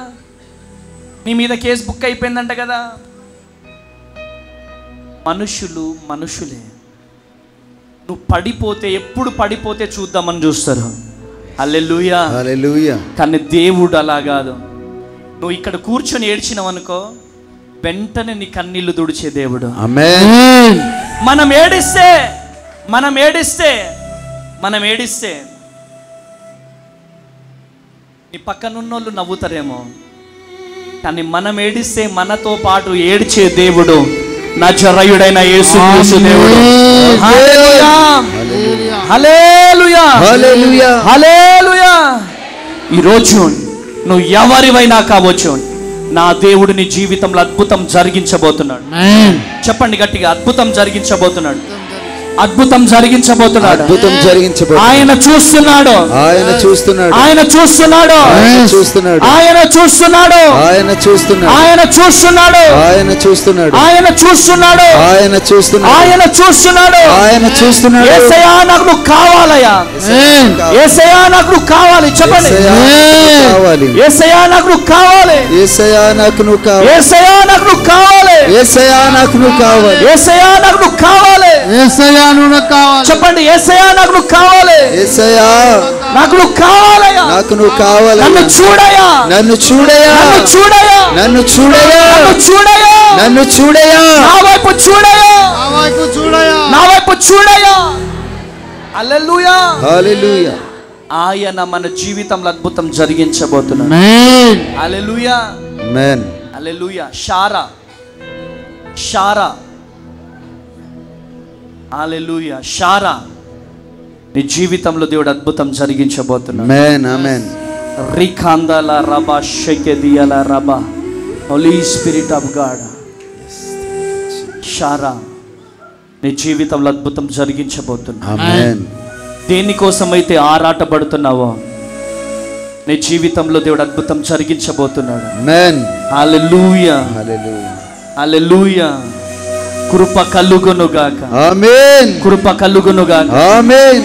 నీ మీద కేసు బుక్ అయిపోయిందంట కదా. మనుషులే. నువ్వు పడిపోతే, ఎప్పుడు పడిపోతే చూద్దామని చూస్తారు. హల్లెలూయా, హల్లెలూయా. కానీ దేవుడు అలా కాదు. నువ్వు ఇక్కడ కూర్చొని ఏడ్చినావు అనుకో, వెంటనే నీ కన్నీళ్లు తుడిచే దేవుడు. ఆమేన్. మనం ఏడిస్తే నీ పక్కనున్నోళ్ళు నవ్వుతారేమో, కానీ మనం ఏడిస్తే మనతో పాటు ఏడ్చే దేవుడు నజరేయుడైన యేసుక్రీస్తు దేవుడు. హల్లెలూయా, హల్లెలూయా, హల్లెలూయా, హల్లెలూయా. ఈరోజు నువ్వు ఎవరివైనా కావచ్చు, నా దేవుడు నీ జీవితంలో అద్భుతం జరిగించబోతున్నాడు. చెప్పండి గట్టిగా, అద్భుతం జరిగించబోతున్నాడు. అద్భుతం జరిగించబోతున్నాడు. అద్భుతం జరిగించబోతున్నాడు. ఆయన చూస్తున్నాడు. ఆయన చూస్తున్నాడు. ఆయన చూస్తున్నాడు. ఆయన చూస్తున్నాడు. ఆయన చూస్తున్నాడు. ఆయన చూస్తున్నాడు. ఆయన చూస్తున్నాడు. ఆయన చూస్తున్నాడు. ఆయన చూస్తున్నాడు. ఆయన చూస్తున్నాడు. ఆయన చూస్తున్నాడు. ఆయన చూస్తున్నాడు. యేసయ్యా నాకు నువ్వు కావాలయ్యా, యేసయ్యా నాకు నువ్వు కావాలి. చెప్పండి, యేసయ్యా నాకు నువ్వు కావాలి, యేసయ్యా నాకు నువ్వు కావాలి, యేసయ్యా నాకు నువ్వు కావాలి, యేసయ్యా నాకు నువ్వు కావాలి, యేసయ్యా నాకు నువ్వు కావాలి, యేసయ్యా నాకు కావాలి. చెప్పండి, యేసయ్యా నాకు నువ్వు కావాలి, యేసయ్యా నాకు నువ్వు కావాలయ్యా, నాకు నువ్వు కావాలి. నన్ను చూడయ్యా, నన్ను చూడయ్యా, నన్ను చూడయ్యా, నన్ను చూడయ్యా, నన్ను చూడయ్యా, నన్ను చూడయ్యా, నా వైపు చూడయ్యా, నా వైపు చూడయ్యా, నా వైపు చూడయ్యా. హల్లెలూయా, హల్లెలూయా. ఆయన మన జీవితంలో అద్భుతం జరిగించబోతున్నాడు. ఆమేన్, హల్లెలూయా, ఆమేన్, హల్లెలూయా. షారా, హల్లెలూయా. షారా, నీ జీవితంలో దేవుడు అద్భుతం జరిగించబోతున్నాడు. ఆమేన్, ఆమేన్. రికాందల రబా షెకెదియల రబా, హోలీ స్పిరిట్ ఆఫ్ గాడ్. షారా, నీ జీవితంలో అద్భుతం జరిగించబోతున్నాడు. ఆమేన్. దేనికోసమైతే ఆరాటపడుతున్నావో నీ జీవితంలో దేవుడు అద్భుతం జరిగించబోతున్నాడు. ఆమేన్, హల్లెలూయా, హల్లెలూయా, హల్లెలూయా. కృప కలుగునుగాక. ఆమేన్, కృప కలుగునుగాక. ఆమేన్.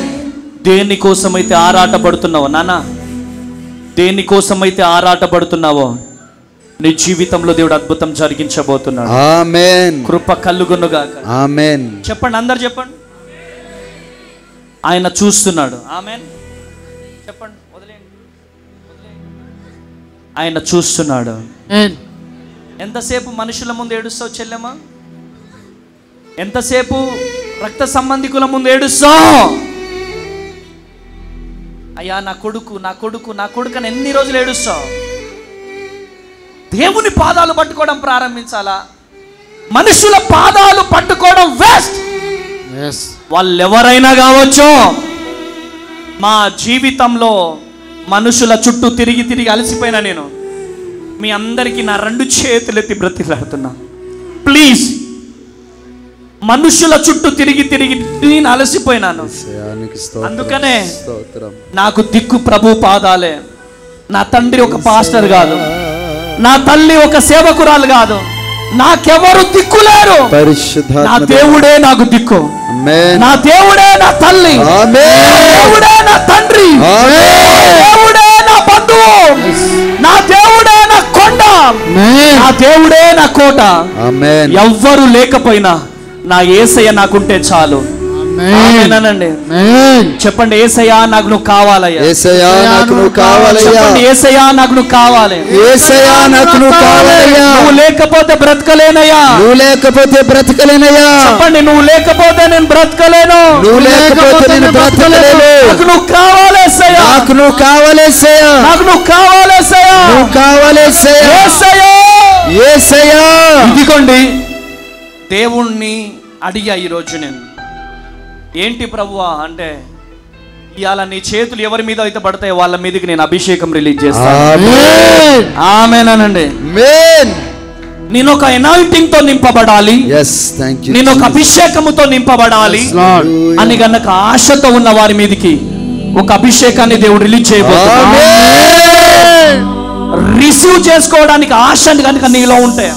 దేనికోసమైతే ఆరాటపడుతున్నావో నాన్న, దేనికోసమైతే ఆరాటపడుతున్నావో నీ జీవితంలో దేవుడు అద్భుతం జరిగించబోతున్నాడు. ఆమేన్, కృప కలుగునుగాక. ఆమేన్. చెప్పండి, అందరు చెప్పండి. ఆయన చూస్తున్నాడు. ఆమేన్. చెప్పండి, వదిలేయండి. ఆయన చూస్తున్నాడు. ఎంతసేపు మనుషుల ముందు ఏడుస్తావు చెల్లెమ్మా? ఎంతసేపు రక్త సంబంధికుల ముందు ఏడుస్తావు? అయ్యా నా కొడుకు, నా కొడుకు, నా కొడుకు అని ఎన్ని రోజులు ఏడుస్తావు? దేవుని పాదాలు పట్టుకోవడం ప్రారంభించాలా? మనుషుల పాదాలు పట్టుకోవడం వేస్ట్. వాళ్ళు ఎవరైనా కావచ్చు. మా జీవితంలో మనుషుల చుట్టూ తిరిగి తిరిగి అలసిపోయినా నేను మీ అందరికీ నా 2 చేతులెత్తి బ్రతిలాడుతున్నా. ప్లీజ్, మనుషుల చుట్టూ తిరిగి తిరిగి నేను అలసిపోయినాను. అందుకనే నాకు దిక్కు ప్రభు పాదాలే. నా తండ్రి ఒక పాస్టర్ కాదు, నా తల్లి ఒక సేవకురాలు కాదు, నాకెవరు దిక్కు లేరు. నా దేవుడే నాకు దిక్కు. నా దేవుడే నా తల్లి, దేవుడే నా తండ్రి, దేవుడే నా బంధువు, నా దేవుడే నా కొండ. నా దేవుడే నా కోట, ఆమేన్. ఎవ్వరు లేకపోయినా నా యేసయ్య నాకుంటే చాలు. ఆమేనండి. చెప్పండి, యేసయ్య నాకు నువ్వు కావాలయ్యా. యేసయ్యా నాకు నువ్వు కావాలయ్యా. చెప్పండి, యేసయ్య నాకు నువ్వు కావాలి. యేసయ్యా నాకు నువ్వు కావాలయ్యా. నువ్వు లేకపోతే బ్రతకలేనయ్యా. నువ్వు లేకపోతే బ్రతకలేనయ్యా. చెప్పండి, నువ్వు లేకపోతే నేను బ్రతకలేను. నువ్వు లేకపోతే నేను బ్రతకలేను. నాకు నువ్వు కావాలేసయ్యా. నాకు నువ్వు కావాలేసయ్యా. నాకు నువ్వు కావాలేసయ్యా. నువ్వు కావాలేసయ్యా. యేసయ్యా. యేసయ్యా. ఇదిగోండి, దేవుణ్ణి అడిగా ఈరోజు నేను, ఏంటి ప్రభువా అంటే, ఇవాళ నీ చేతులు ఎవరి మీద అయితే పడతాయో వాళ్ళ మీదకి నేను అభిషేకం రిలీజ్ చేస్తాను. ఆమేనండి. నేను ఒక అనాయింటింగ్ తో నింపబడాలి, నేను ఒక అభిషేకముతో నింపబడాలి అని గనక ఆశతో ఉన్న వారి మీదకి ఒక అభిషేకాన్ని దేవుడు రిలీజ్ చేయబోతున్నాడు. రిసీవ్ చేసుకోవడానికి ఆశ కనుక నీలో ఉంటే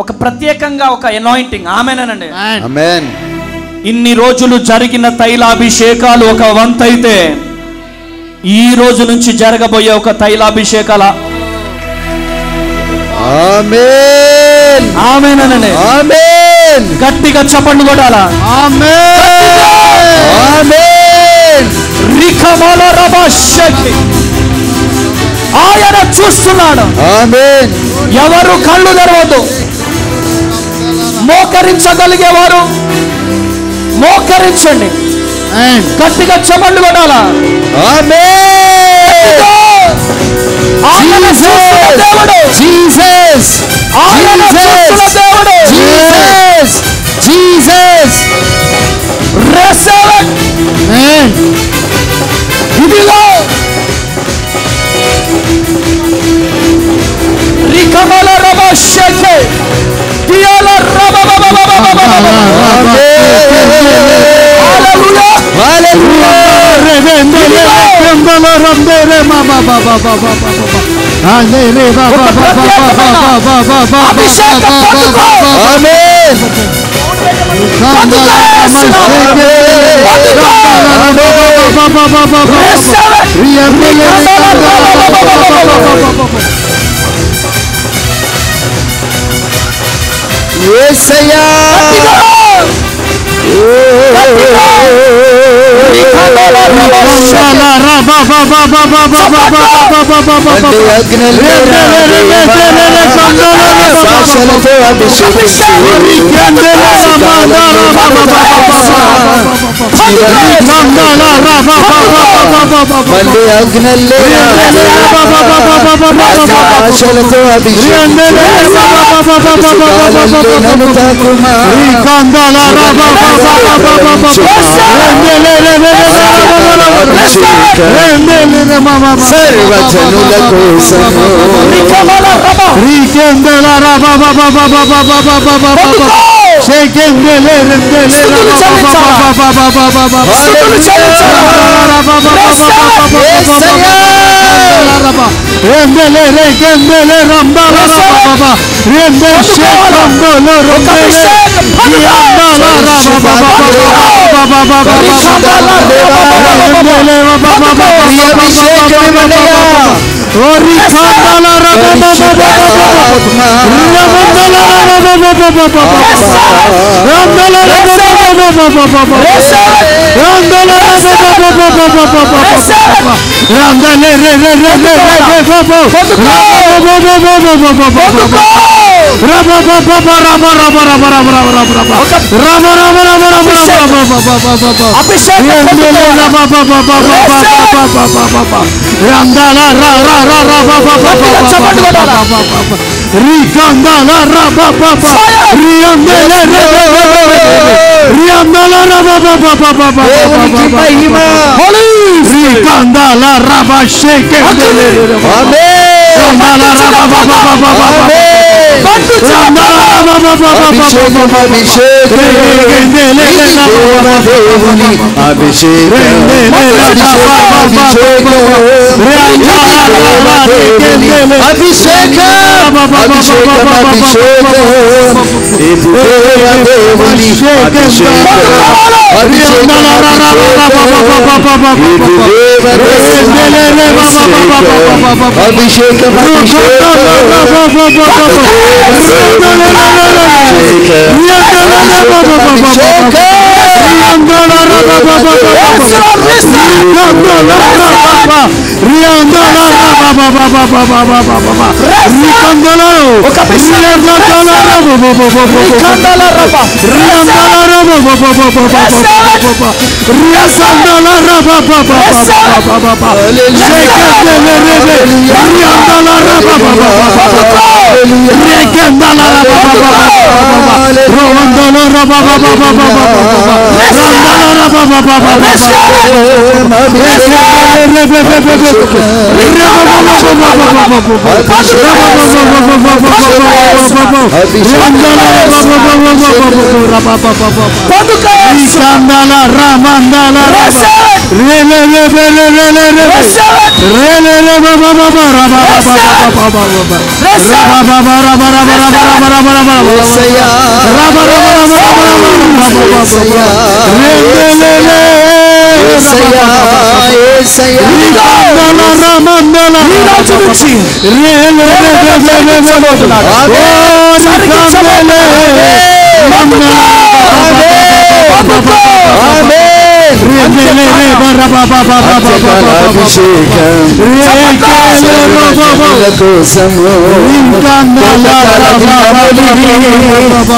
ఒక ప్రత్యేకంగా ఒక అనాయింటింగ్. ఆమేనండి. ఆమేన్. ఇన్ని రోజులు జరిగిన తైలాభిషేకాలు ఒక వంతైతే, ఈ రోజు నుంచి జరగబోయే ఒక తైలాభిషేకాల ఆమేన్. ఆమేనండి. ఆమేన్. గట్టిగా చప్పట్లు కొట్టాలా. ఆమేన్. ఆమేన్. రిఖమల రబశక్తి ఆయన చూస్తున్నాడు. ఆమేన్. ఎవరు కళ్ళు తెరవద్దు. మోకరించగలిగేవారు మోకరించండి. గట్టిగా చప్పట్లు కొట్టాలా. ఆమేన్. ఆయన చూస్తున్న దేవుడు. జీసస్. ఆయన చూస్తున్న దేవుడు. జీసస్. జీసస్. Receive it. ఇదిగో రికమల రబశక్తి దియాల యేసయ్యా. సర్వజనుల కోసము Amen.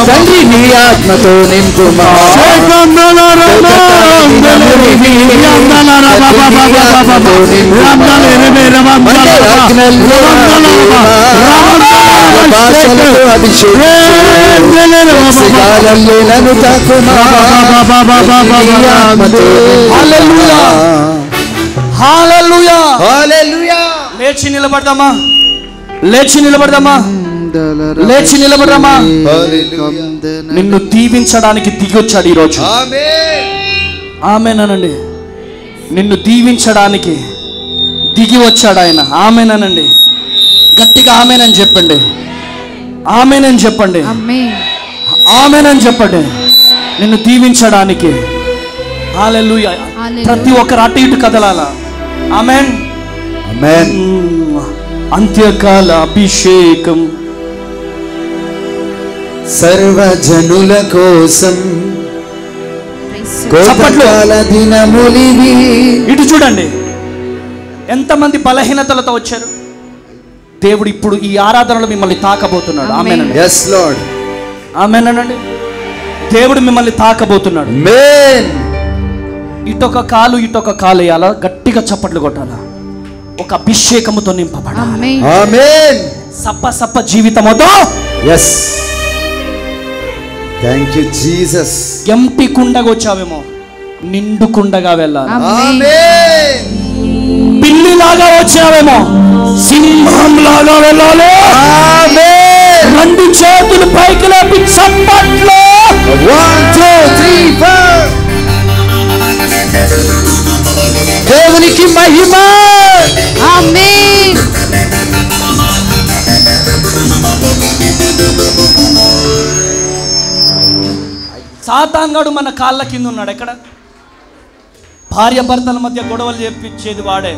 తండ్రి నీ ఆత్మతో నింపుమా లేచి నిలబడదామా, లేచి నిలబడదామా, లేచి నిలబడదామా. నిన్ను దీవించడానికి దిగొచ్చాడు ఈరోజు. ఆమేనండి. నిన్ను దీవించడానికి దిగి వచ్చాడు ఆయన. ఆమేనండి. గట్టిగా ఆమేనని చెప్పండి, ఆమేనని చెప్పండి, ఆమేనని చెప్పండి. నిన్ను దీవించడానికి. హల్లెలూయా. ప్రతి ఒక్కరు అటు ఇటు కదలాలా. ఆమేన్, ఆమేన్. అంత్యకాల అభిషేకం సర్వజనుల కోసం కోతకాల దినములివి. ఇటు చూడండి, ఎంతమంది బలహీనతలతో వచ్చారు. దేవుడు ఇప్పుడు ఈ ఆరాధనలో మిమ్మల్ని తాకబోతున్నాడు. ఆమేన్. yes lord. ఆమేనండి. దేవుడు మిమ్మల్ని తాకబోతున్నాడు. ఆమేన్. ఇటొక కాలు ఇటొక కాలు వేయాలా, గట్టిగా చప్పట్లు కొట్టాలా. ఒక అభిషేకముతో నింపబడాలి. ఆమేన్. సప్ప సప్ప జీవితముతో. yes thank you jesus. ఎంటి కుండగా వచ్చావేమో, నిండు కుండగా వెళ్ళాలి. ఆమేన్. పిల్లిలాగా వచ్చావేమో, సింహం లాగా వెళ్ళాలి. ఆమేన్. రెండు చేతులు పైకి లేపి చప్పట్లు. 1 2 3 4. దేవునికి మహిమ. ఆమేన్. సాతానుగాడు మన కాళ్ళ కింద ఉన్నాడు. ఎక్కడ? భార్య భర్తల మధ్య గొడవలు చేపించేది వాడే,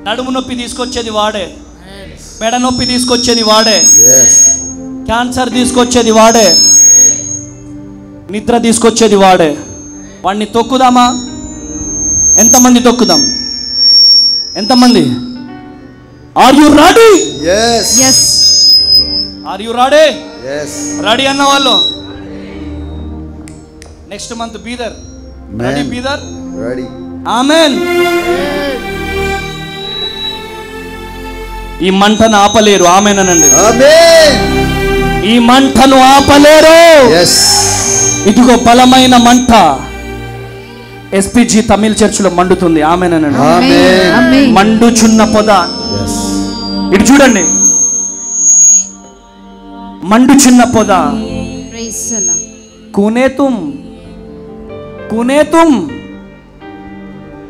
నడుము నొప్పి తీసుకొచ్చేది వాడే, మెడ నొప్పి తీసుకొచ్చేది వాడే, క్యాన్సర్ తీసుకొచ్చేది వాడే, నిద్ర తీసుకొచ్చేది వాడే. వాడిని తొక్కుదామా? ఎంతమంది తొక్కుదాం? ఎంతమంది? Are you ready? yes yes are you ready? yes ready అన్న వాళ్ళు next month Bidar. Ready Bidar? ready. Amen. ఈ మంటను ఆపలేరు. ఆమేనండి. ఆమేన్. ఈ మంటను ఆపలేరు. yes ఇదిగో బలమైన మంట ఎస్పీజీ తమిళ చర్చిలో మండుతుంది. ఆమేనండి. ఆమేన్. మండుచున్న పొద. yes ఇటు చూడండి, మండుచున్న పొద. Praise the Lord. కునేతుం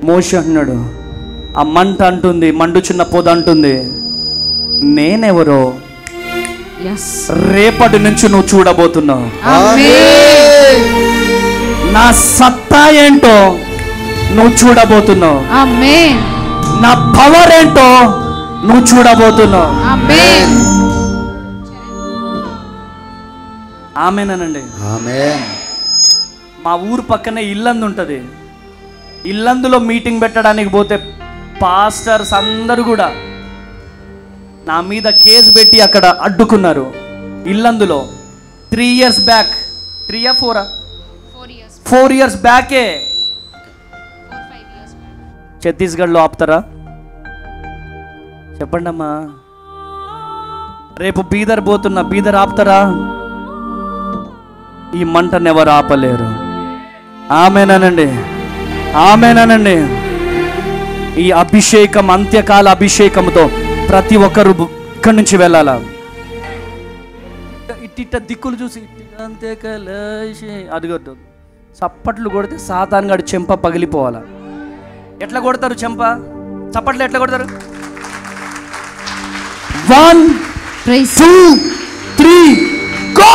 మోషే అన్నాడు. ఆ మంట అంటుంది, మండుచున్న పొద అంటుంది, నేనెవరో రేపటి నుంచి నువ్వు చూడబోతున్నావు. నా సత్తా ఏంటో నువ్వు చూడబోతున్నావు. నా పవర్ ఏంటో నువ్వు చూడబోతున్నావు. ఆమేనండి. మా ఊరు పక్కనే ఇల్లందు ఉంటుంది. ఇల్లందులో మీటింగ్ పెట్టడానికి పోతే పాస్టర్స్ అందరూ కూడా నా మీద కేసు పెట్టి అక్కడ అడ్డుకున్నారు. ఇల్లందులో 3 years బ్యాక్, 3 or 4 years బ్యాకే. ఛత్తీస్గఢ్లో ఆపుతారా చెప్పండి అమ్మా. రేపు బీదర్ పోతున్నా, బీదర్ ఆపుతారా? ఈ మంటను ఎవరు ఆపలేరు. ఆమేనండి, ఆమేనండి. ఈ అభిషేకం, అంత్యకాల అభిషేకంతో ప్రతి ఒక్కరు ఇక్కడి నుంచి వెళ్ళాలా. ఇట్ట దిక్కులు చూసి అంత్యకాల అదిగొద్దు చప్పట్లు కొడితే సాతాన్ గాడి చెంప పగిలిపోవాలా. ఎట్లా కొడతారు చెంప? చప్పట్లు ఎట్లా కొడతారు? 1 2 3 గో.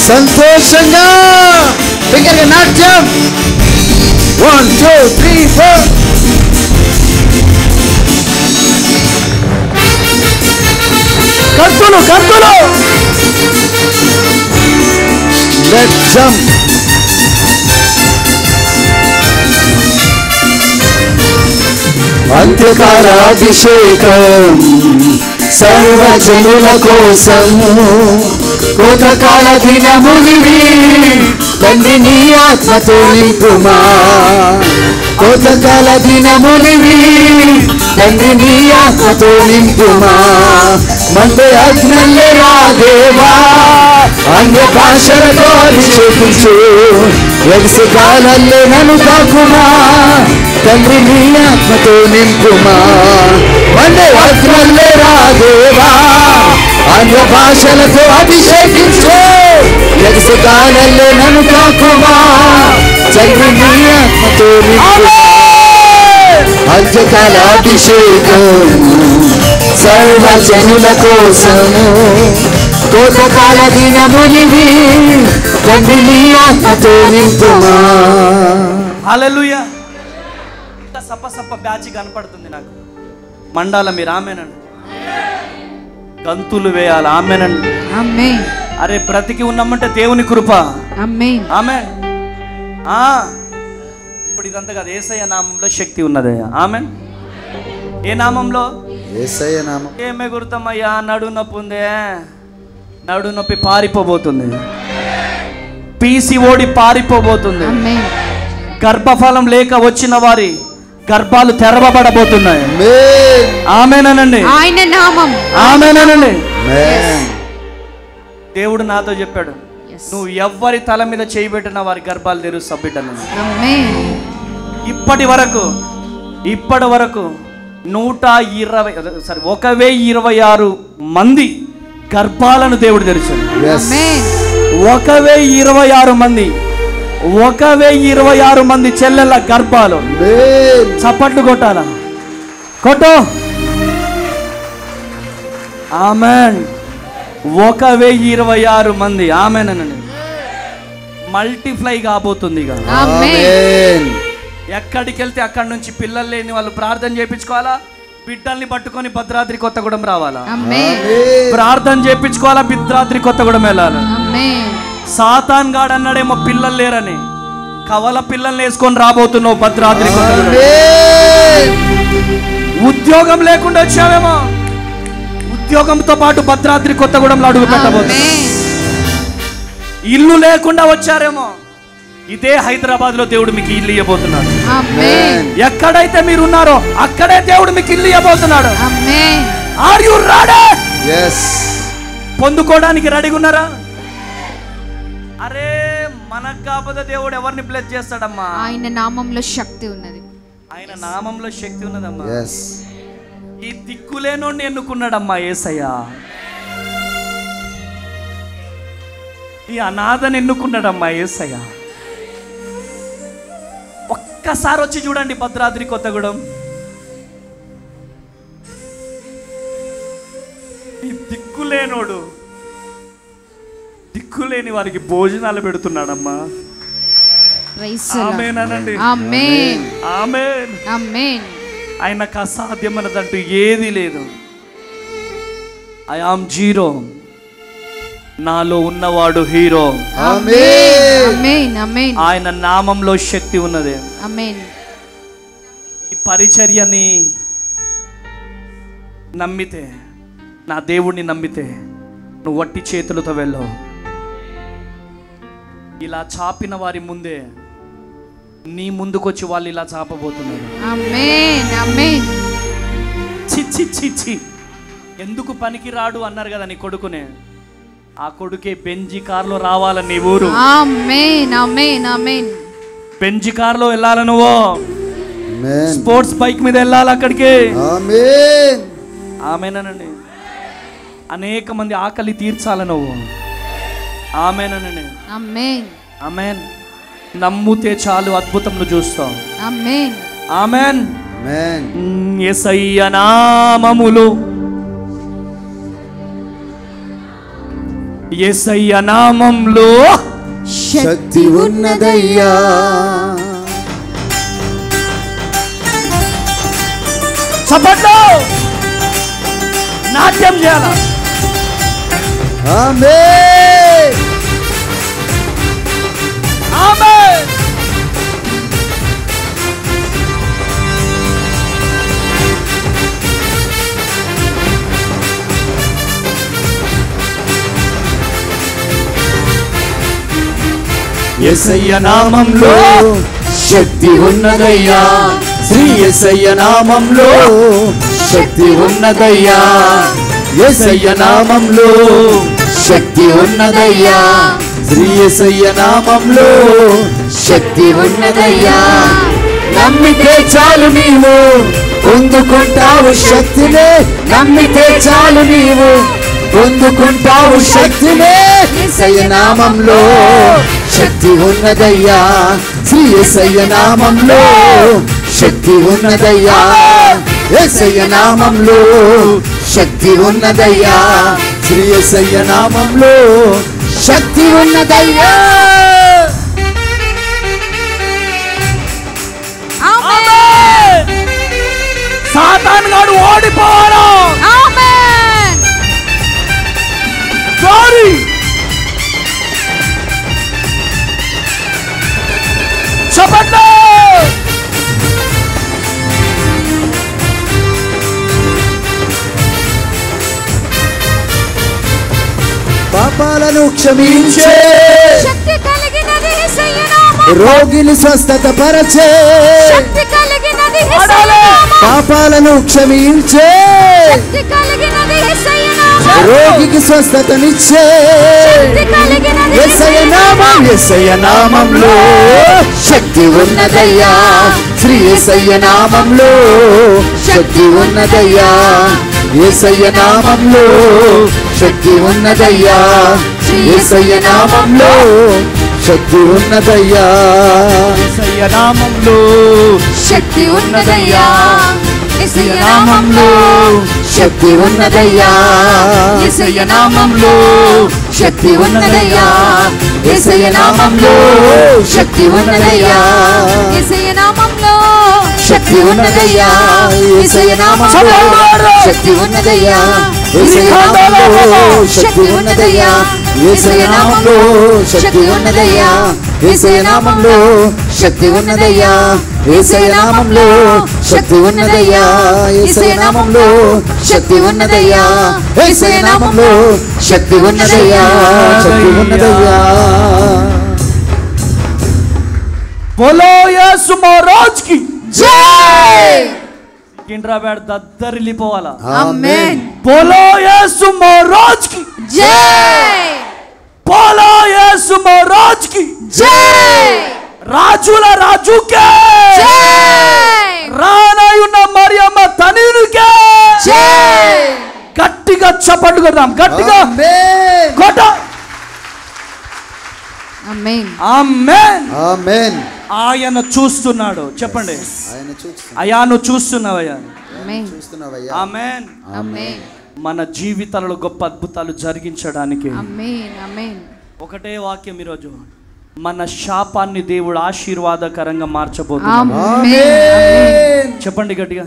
సంతోషంగా దగ్గరగా నాట్యం. 1 2 3 4. కత్తులు కత్తులు. Let's jump. అంత్యకాల అభిషేకం సర్వజనుల కోసం కోతకాల దినములివి తండ్రి నీ ఆత్మతో నింపుమా. కోతకాల దినములివి తండ్రి నీ ఆత్మతో నింపుమా. మండే అగ్నల్లే రా దేవా, అన్య భాషలతో అభిషేకించు. ఎగసి కాలల్లే నన్ను తాకుమా, తండ్రి నీ ఆత్మతో నింపుమా. మండే అగ్నల్లే రా దేవా, అన్య భాషలతో అభిషేకించు. ఎగసి కాలల్లే నన్ను తాకుమా, తండ్రి నీ ఆత్మతో నింపుమా. అంత్యకాల అభిషేకం సర్వజనుల కోసము కోతకాల దినములివి తండ్రి నీ ఆత్మతో నింపుమా. హల్లెలూయా. ఇంత సప్ప సప్ప బ్యాచ్ కనపడుతుంది నాకు మండాల. మీరు ఆమేనండి. గంతులు వేయాలి. ఆమేనండి. ఆమేన్. అరే బ్రతికి ఉన్నామంటే దేవుని కృప. ఆమేన్. ఆమేన్. ఇప్పుడు ఇదంతా కాదు, యేసయ్య నామంలో శక్తి ఉన్నది. ఆమేన్. ఏ నామంలో? యేసయ్య నామం. ఏమే గుర్తమయ్యా, నడు నొప్పి ఉందే, నడు నొప్పి పారిపోబోతుంది. పీసీఓడి పారిపోబోతుంది. గర్భఫలం లేక వచ్చిన వారి గర్భాలు తెరవబడబోతున్నాయి. ఆమేనండి. ఆయన నామం. ఆమేనండి. దేవుడు నాతో చెప్పాడు, నువ్వు ఎవరి తల మీద చేయి పెట్టినా వారి గర్భాలు తెరుస్తా బిడ్డలు. ఇప్పటి వరకు 1026 మంది గర్భాలను దేవుడు తెరిచాడు. 1026 మంది, 1026 మంది చెల్లెళ్ళ గర్భాలు. చప్పట్లు కొట్టాలా? కొట్టు. ఆమెన్. 1026 మంది. ఆమెనండి. మల్టిప్లై కాబోతుంది. ఎక్కడికి వెళ్తే అక్కడి నుంచి పిల్లలు లేని వాళ్ళు ప్రార్థన చేయించుకోవాలా, బిడ్డల్ని పట్టుకొని భద్రాద్రి కొత్తగూడెం రావాలా, ప్రార్థన చేయించుకోవాలా, భద్రాద్రి కొత్తగూడెం వెళ్ళాలి. సాతాన్ గాడు అన్నాడేమో పిల్లలు లేరని, కవల పిల్లల్ని వేసుకొని రాబోతున్నావు భద్రాద్రి కొత్తగూడెం. ఉద్యోగం లేకుండా వచ్చావేమో, ఉద్యోగంతో పాటు భద్రాద్రి కొత్తగూడెంలో అడుగు పెట్టబోతున్నావు. ఇల్లు లేకుండా వచ్చారేమో, ఇదే హైదరాబాద్ లో దేవుడు మీకు ఇల్లు ఇవ్వబోతున్నాడు. ఎక్కడైతే మీరు ఉన్నారో అక్కడే దేవుడు మీకు ఇల్లు ఇవ్వబోతున్నాడు. Are you ready? yes. పొందుకోవడానికి రెడీగా ఉన్నారా? అరే మనకు కాకపోతే దేవుడు ఎవరిని బ్లెస్ చేస్తాడమ్మా? ఆయన నామంలో శక్తి ఉన్నది. ఆయన నామంలో శక్తి ఉన్నదమ్మా. yes. ఈ దిక్కులేనోడిని ఎన్నుకున్నాడమ్మా యేసయ్య. ఈ అనాథని ఎన్నుకున్నాడమ్మా యేసయ్య. ఒక్కసారి వచ్చి చూడండి భద్రాద్రి కొత్తగూడెం. ఈ దిక్కులేనోడు దిక్కులేని వారికి భోజనాలు పెడుతున్నాడమ్మా. ఆమేనండి. ఆమేన్. ఆమేన్. ఆమేన్. ఆయనకు అసాధ్యమైనదంటూ ఏది లేదు. ఐ ఆమ్ జీరో, నాలో ఉన్నవాడు హీరో. ఆమేన్. ఆమేన్. ఆయన నామంలో శక్తి ఉన్నది. ఆమేన్. ఈ పరిచర్యని నమ్మితే, నా దేవుణ్ణి నమ్మితే నువ్వు వట్టి చేతులతో వెళ్ళవు. ఇలా చాపిన వారి ముందే నీ ముందుకొచ్చి వాళ్ళు ఇలా చాపబోతున్నారు. ఆమేన్. ఆమేన్. చిచ్చి చిచ్చి ఎందుకు పనికి రాడు అన్నారు కదా నీ కొడుకునే. ఆ కొడుకే బెంజి కార్లో రావాలని నీ ఊరు. ఆమేన్. ఆమేన్. ఆమేన్. బెంజి కార్లో వెళ్ళాలి నువ్వు. స్పోర్ట్స్ బైక్ మీద వెళ్ళాలి అక్కడికి. ఆమేనండి. అనేక మంది ఆకలి తీర్చాలి నువ్వు. ఆమేనండి. ఆమేన్. ఆమేన్. నమ్ముతే చాలు అద్భుతములు చూస్తాం. ఆమేన్. ఆమేన్. యేసయ్య నామములో, యేసయ్య నామంలో శక్తి ఉన్నదయ్యా. చప్పట్లో నాట్యం చేయాల. ఆమేన్. ఆమేన్. యేసయ్య నామంలో శక్తి ఉన్నదయ్యా. శ్రీ యేసయ్య నామంలో శక్తి ఉన్నదయ్యా. యేసయ్య నామంలో శక్తి ఉన్నదయ్యా. శ్రీ యేసయ్య నామంలో శక్తి ఉన్నదయ్యా. నమ్మితే చాలు నీవు పొందుకుంటావు శక్తినే. నమ్మితే చాలు నీవు పొందుకుంటావు శక్తినే. యేసయ్య నామంలో శక్తి ఉన్నదయ్యా. శ్రీ యేసయ్య నామంలో శక్తి ఉన్నదయ్యా. యేసయ్య నామంలో శక్తి ఉన్నదయ్యా. శ్రీ యేసయ్య నామంలో శక్తి ఉన్నదయ్యా. ఆమేన్. సాతాను గాడు ఓడిపోవాలా. ఆమేన్. గ్లోరీ. చప్పట్లు. పాపాలను క్షమించే శక్తి కలిగినది యేసయ్య నామం. రోగిని స్వస్థత పరచే శక్తి కలిగినది యేసయ్య నామం. పాపాలను క్షమించే శక్తి కలిగినది యేసయ్య నామం. రోగికి స్వస్థతనిచ్చే శక్తి కలిగినది యేసయ్య నామం. యేసయ్య నామంలో శక్తి ఉన్నదయ్యా. శ్రీ యేసయ్య నామంలో శక్తి ఉన్నదయ్యా. యేసయ్య నామంలో శక్తి ఉన్నదయ్యా. యేసయ్య నామంలో శక్తి ఉన్నదయ్యా. యేసయ్య నామంలో శక్తి ఉన్నదయ్యా. యేసయ్య నామంలో శక్తి ఉన్నదయ్యా. యేసయ్య నామంలో శక్తి ఉన్నదయ్యా. యేసయ్య నామంలో శక్తి ఉన్నదయ్యా. యేసయ్య నామంలో శక్తి ఉన్నదయ్యా. యేసయ్య నామంలో శక్తి ఉన్నదయ్యా. యేసయ్య నామంలో శక్తి ఉన్నదయ్యా. యేసయ్య నామంలో శక్తి ఉన్నదయ్యా. యేసయ్య నామంలో శక్తి ఉన్నదయ్యా. యేసయ్య నామంలో శక్తి ఉన్నదయ్యా. యేసయ్య నామంలో శక్తి ఉన్నదయ్యా. యేసయ్య నామంలో శక్తి ఉన్నదయ్యా. శక్తి ఉన్నదయ్యా. బోలో యేసు మహారాజ్ కి జై. సికింద్రాబాద్ దద్దరిల్లిపోవాలా. ఆమేన్. బోలో యేసు మహారాజ్ కి జై. బోలో యేసు మహారాజ్ కి జై. రాజుల రాజుకే జై. రానయున్న మరియమ్మ తనయునికే గట్టిగా చప్పట్లు కొడదాం, గట్టిగా కొట్ట. ఆమేన్ ఆమేన్ ఆమేన్. ఆయన చూస్తున్నాడు. చెప్పండి, ఆయన చూస్తున్నాడు. అయ్యా నువ్వు చూస్తున్నావయ్యా. ఆమేన్ చూస్తున్నావయ్యా. ఆమేన్. ఆమేన్ మన జీవితాలలో గొప్ప అద్భుతాలు జరిగించడానికి ఆమేన్ ఆమేన్. ఒకటే వాక్యం ఈరోజు, మన శాపాన్ని దేవుడు ఆశీర్వాదకరంగా మార్చబోతున్నాడు. ఆమేన్. చెప్పండి గట్టిగా,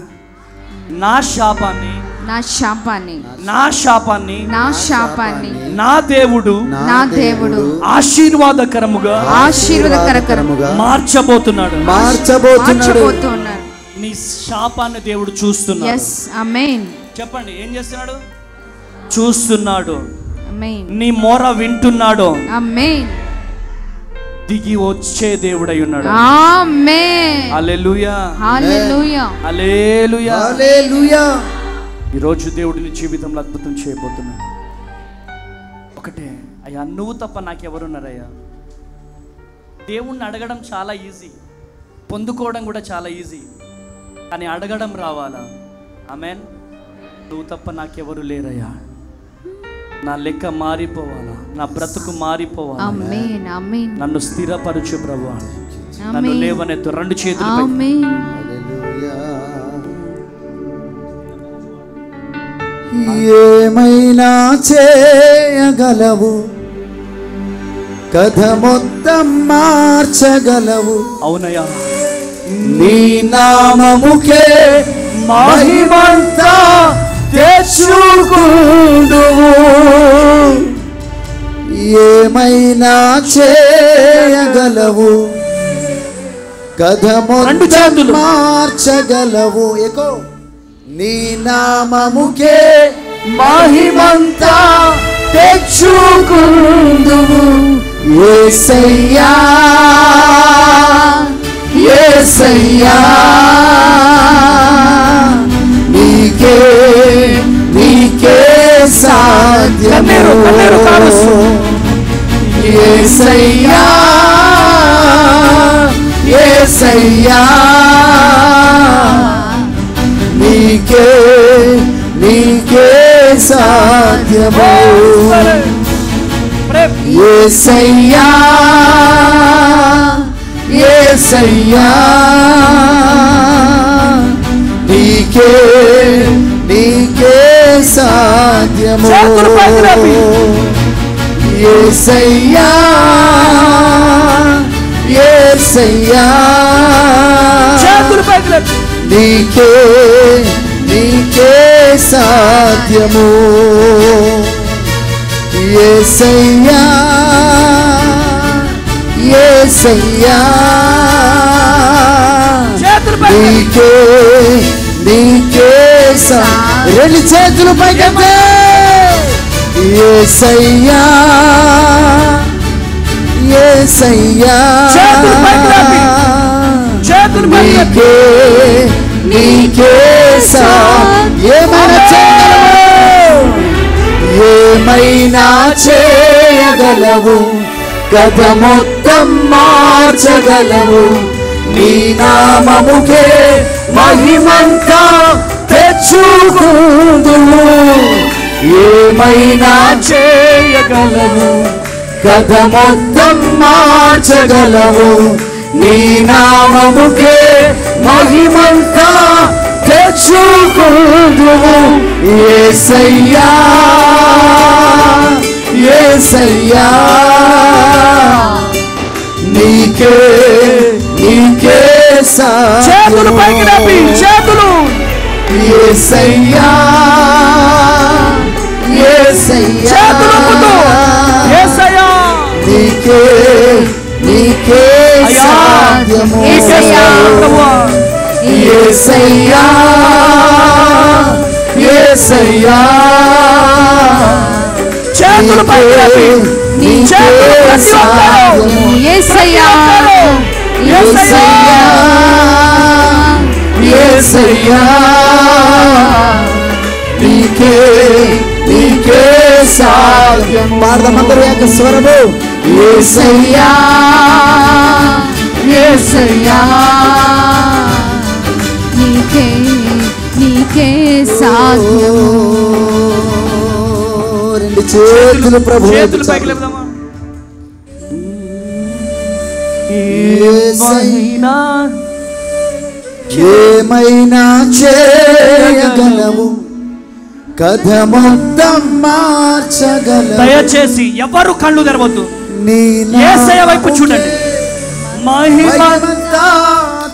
నా శాపాన్ని నా శాపాన్ని నా శాపాన్ని నా శాపాన్ని నా దేవుడు నా దేవుడు ఆశీర్వాదకరముగా ఆశీర్వాదకరముగా మార్చబోతున్నాడు. మార్చబోతున్నాడు. నీ శాపాన్ని దేవుడు చూస్తున్నాడు. yes ఆమేన్. చెప్పండి, ఏం చేస్తున్నాడు? చూస్తున్నాడు. ఆమేన్. నీ మొర వింటున్నాడు. ఆమేన్. దిగి వచ్చే దేవుడై ఉన్నాడు. ఆమేన్. హల్లెలూయా హల్లెలూయా హల్లెలూయా హల్లెలూయా. ఈరోజు దేవుడిని జీవితంలో అద్భుతం చేయబోతున్నాడు. ఒకటే, అయ్యా నువ్వు తప్ప నాకెవరున్నారయ్యా? దేవుణ్ణి అడగడం చాలా ఈజీ, పొందుకోవడం కూడా చాలా ఈజీ, కానీ అడగడం రావాలా? ఆమేన్. నువ్వు తప్ప నాకెవరు లేరయ్యా, నా లెక్క మారిపోవాలా, నా బ్రతుకు మారిపోవాలా, ఆమేన్ ఆమేన్. నన్ను స్థిరపరచు ప్రభువా, నన్ను ఆమేన్. లేవనెత్తు. రెండు చేతులు ఆమేన్. హల్లెలూయా. ఏమైనా చేయగలవు, కథ మొత్తం మార్చగలవు. అవునయ్యా, నీ నామముకే మహిమంతా తెచ్చుకుందువు. ఏమైనా చేయగలవు, కథ మొత్తం మార్చగలవు. ఏకో నీ నామముకే మహిమంతా తెచ్చుకుందువు. యేసయ్యా యేసయ్యా, నీకే నీకే సాధ్యము. యేసయ్యా యేసయ్యా, నీకే నీకే సాధ్యము. యేసయ్యా యేసయ్యా, నీకే నీకే సాధ్యము. యేసయ్యా యేసయ్యా, నీకే నీకే సాధ్యము. యేసయ్యా యేసయ్యా, నీకే నీకే రెండు చేతులు పైకెత్తే. యేసయ్యా యేసయ్యా, నీకే నీకే ఏమైనా చేయగలవు, ఏమైనా చేయగలవు, కథ మొత్తం మార్చగలవు. నీ నామముకే మహిమంతా తెచ్చుకుందువు. ఏమైనా చేయగలవు, కథ మొత్తం మార్చగలవు. నీ నామముకే మహిమంతా తెచ్చుకుందువు. యేసయ్యా యేసయ్యా, నీకే నీకే చేతులు పైకి లేపి, చేతులు. యేసయ్యా యేసయ్యా, యేసయ్యా, నీకే నీకే సాధ్యము. యేసయ్యా యేసయ్యా యేసయ్యా, చేతులు పైకి లేపి, నీకే సాధ్యము. యేసయ్యా యేసయ్యా యేసయ్యా, నీకే నీకే సాధ్యము. పాడదామందరూ యొక్క స్వరము. యేసయ్యా యేసయ్యా, నీకే నీకే సాధ్యము. రెండు చేతులు ప్రభు చేతులు పైకి లేపుదామా? ఏమైనా చేయగలవు, కథ మొత్తం మార్చగలవు. దయచేసి ఎవరు కళ్ళు తెరవద్దు, యేసయ్య వైపు చూడండి. మహిమంతా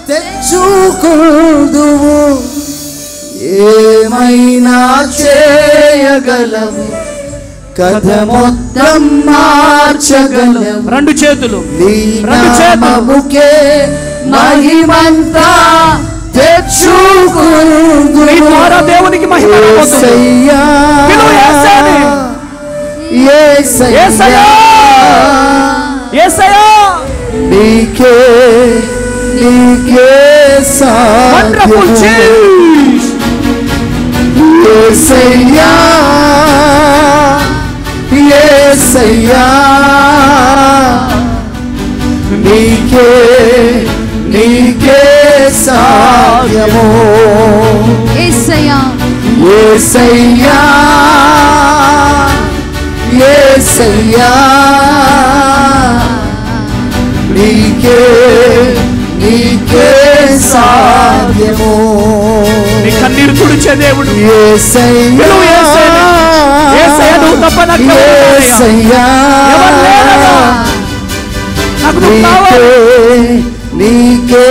తెచ్చుకుందువు, ఏమైనా చేయగలవు, కథ మొత్తం మార్చగలవు. రెండు చేతులు, రెండు చేతులకే మహిమంతా తెచ్చుకుందువు. నీ ద్వారా దేవునికి మహిమ రాబోతుంది. యేసయ్యా, యేసయ్యా, నీకే వండర్ఫుల్ జీసస్. యేసయ్యా, యేసయ్యా, నీకే సాధ్యము. యేసయ్యా, యేసయ్యా, యేసయ్యా, నీకే సాధ్యము. నీ కన్నీరు తుడిచే దేవుడు యేసయ్యా, యేసయ్య, నువ్వు తప్ప నాకు ఎవరు లేరయ్యా. నాకు నువ్వు కావాలి. నీకే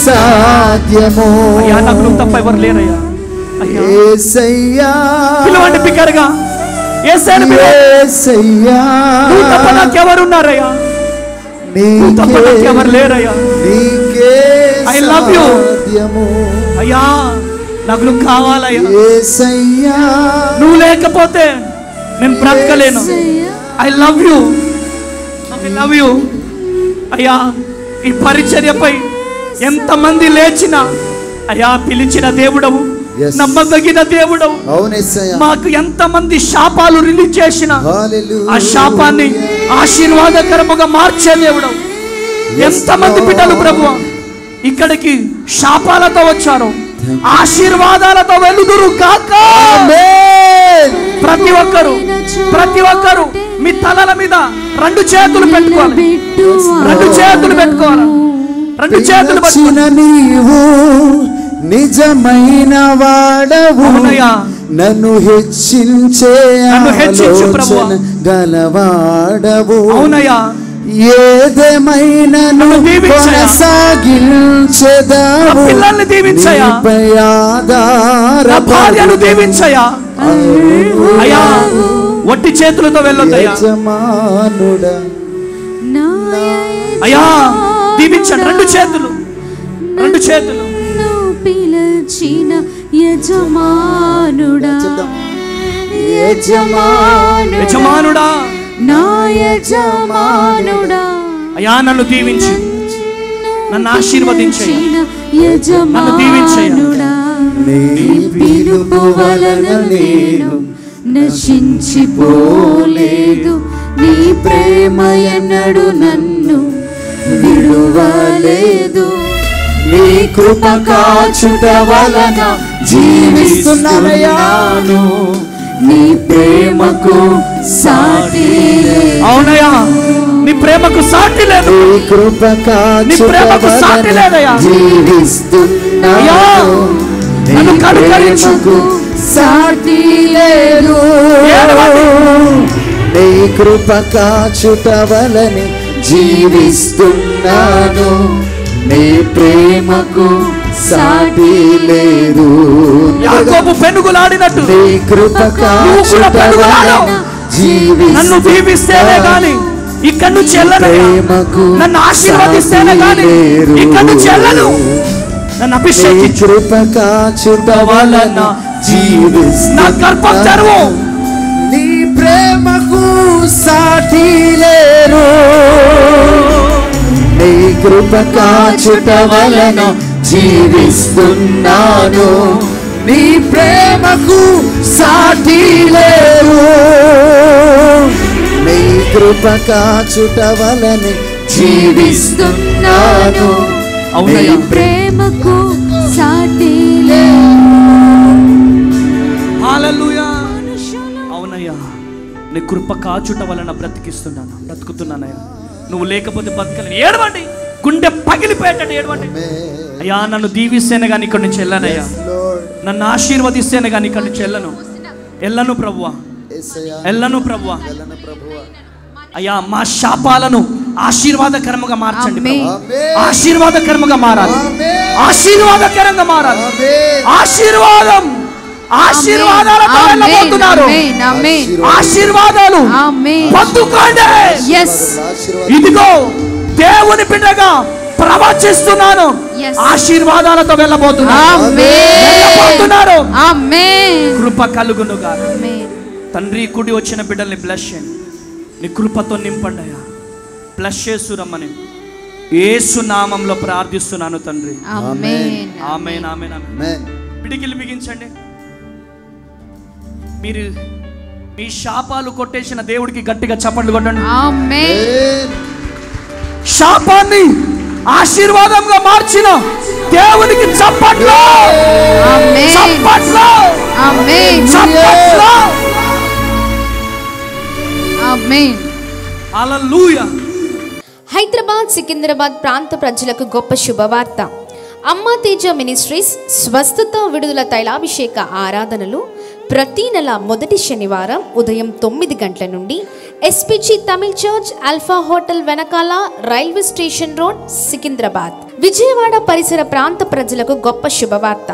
సాధ్యము. అయ్యా, నాకు నువ్వు తప్ప ఎవరు లేరయ్యా. యేసయ్యా, పిలవండి బిగ్గరగా. యేసయ్యను యేసయ్యా, నువ్వు తప్ప నాకు ఎవరున్నారయ్యా. నువ్వు తప్ప నాకు ఎవరు లేరయ్యా. ఐ లవ్ యూ అయ్యా, నాకు నువ్వు కావాలయ్యా. యేసయ్యా, నువ్వు లేకపోతే నేను బ్రతకలేను. I love you, I love you అయ్యా. ఈ పరిచర్యపై ఎంతమంది లేచినా అయ్యా, పిలిచిన దేవుడవు, నమ్మదగిన దేవుడవు. మాకు ఎంతమంది శాపాలు రిలీజ్ చేసిన ఆ శాపాన్ని ఆశీర్వాదకరముగా మార్చే దేవుడవు. ఎంతమంది బిడ్డలు ప్రభువా ఇక్కడికి శాపాలతో వచ్చారు, ఆశీర్వాదాలతో వెలుదురు కాక. ప్రతి ఒక్కరు మీ తలల మీద రెండు చేతులు పెట్టుకోవాలి, రెండు చేతులు పెట్టుకోవాలి, రెండు చేతులు పట్టుకుని నీవు నిజమైన వాడవు, నన్ను హెచ్చించు గలవాడవు. అవునయ్యా, ఏదేమైనా కొనసాగించదావు. పిల్లల్ని దీవించయ్యా, భార్యను దీవించయ్యా. అయ్యా, ఒట్టి చేతులతో వెళ్ళొద్దయ్యా. అయ్యా, దీవించండి. రెండు చేతులు, రెండు చేతులు. పిలచిన యజమానుడా, యజమానుడా, నా యజమానుడా. అయ్యా, నన్ను దీవించు, నన్ను ఆశీర్వదించు, నన్ను యజమానుడా. నీ పిలుపు వలన నేను నశించిపోలేదు, నీ ప్రేమ ఎన్నడు నన్ను విడువలేదు. నీ కృప కాచుట వలన జీవిస్తున్నాను, నీ ప్రేమకు సాటి. అవునయ్యా, నీ ప్రేమకు సాటి లేదు. నీ కృప కాచుట వలన జీవిస్తున్నాను, నన్ను కరుకరించు, సాటి లేదు. నీ కృప కాచుట వలన జీవిస్తున్నాను, నీ ప్రేమకు సాటి లేదు. యాకోబు పెనుగులాడినట్టు నీ కృప కాచుట వలన నన్ను దీవిస్తేనే గాని ఇక్కడి నుంచి వెళ్ళను. నన్ను ఆశీర్వదిస్తేనే గాని ఇక్కడి నుంచి వెళ్ళను. నన్ను అభిషేకించు, కృప కాచుట వలన నా గర్భం తెరువు. నీ ప్రేమకు సాటి లేరు. నీ కృప కాచుట వలన జీవిస్తున్నాను, నీ ప్రేమకు సాటి లేరు. నీ కృప కాచుట వలన జీవిస్తున్నాను, నీ ప్రేమకు సాటి లేదు. కృప కాచుట వలన బ్రతుకుతున్నానయ్యా. నువ్వు లేకపోతే బతకలేను. ఏడవండి, గుండె పగిలిపోయేటట్టు ఏడవండి. అయ్యా నన్ను దీవిస్తేనే కానీ ఇక్కడి నుంచి వెళ్ళనయ్యా, నన్ను ఆశీర్వదిస్తేనే కానీ ఇక్కడి నుంచి వెళ్ళను ప్రభువా, వెళ్ళను ప్రభువా. అయ్యా మా శాపాలను ఆశీర్వాదకరముగా మార్చండి, ఆశీర్వాదకరముగా మారాలి, ఆశీర్వాదకరంగా మారాలి. ఆశీర్వాదాలతో వెళ్ళబోతున్నారు. ఆశీర్వాదాలు పొందుకోండి. ఇదిగో దేవుని బిడ్డగా ప్రవచిస్తున్నాను, ఆశీర్వాదాలతో వెళ్ళబోతున్నారు. కృప కలుగునుగా. తండ్రి కుడి వచ్చిన బిడ్డల్ని బ్లెస్ చేయండి, నీ కృపతో నింపండి అయ్యా. బ్లెస్ చేసురమ్మని యేసు నామంలో ప్రార్థిస్తున్నాను తండ్రి. ఆమేన్ ఆమేన్ ఆమేన్. పిడికిలు బిగించండి. మీరు మీ శాపాలు కొట్టేసిన దేవుడికి గట్టిగా చప్పట్లు కొట్టండి. శాపాన్ని ఆశీర్వాదంగా మార్చిన దేవునికి చప్పట్లు. హల్లెలూయా. హైదరాబాద్ సికింద్రాబాద్ ప్రాంత ప్రజలకు గొప్ప శుభవార్త. అమ్మ తేజ మినిస్ట్రీస్ స్వస్థత విడుదల తైలాభిషేక ఆరాధనలు ప్రతి నెల మొదటి శనివారం ఉదయం 9 గంటల నుండి SPG Tamil church, Alpha hotel వెనకాల, railway station road, Secunderabad. Vijayawada పరిసర ప్రాంత ప్రజలకు గొప్ప శుభవార్త.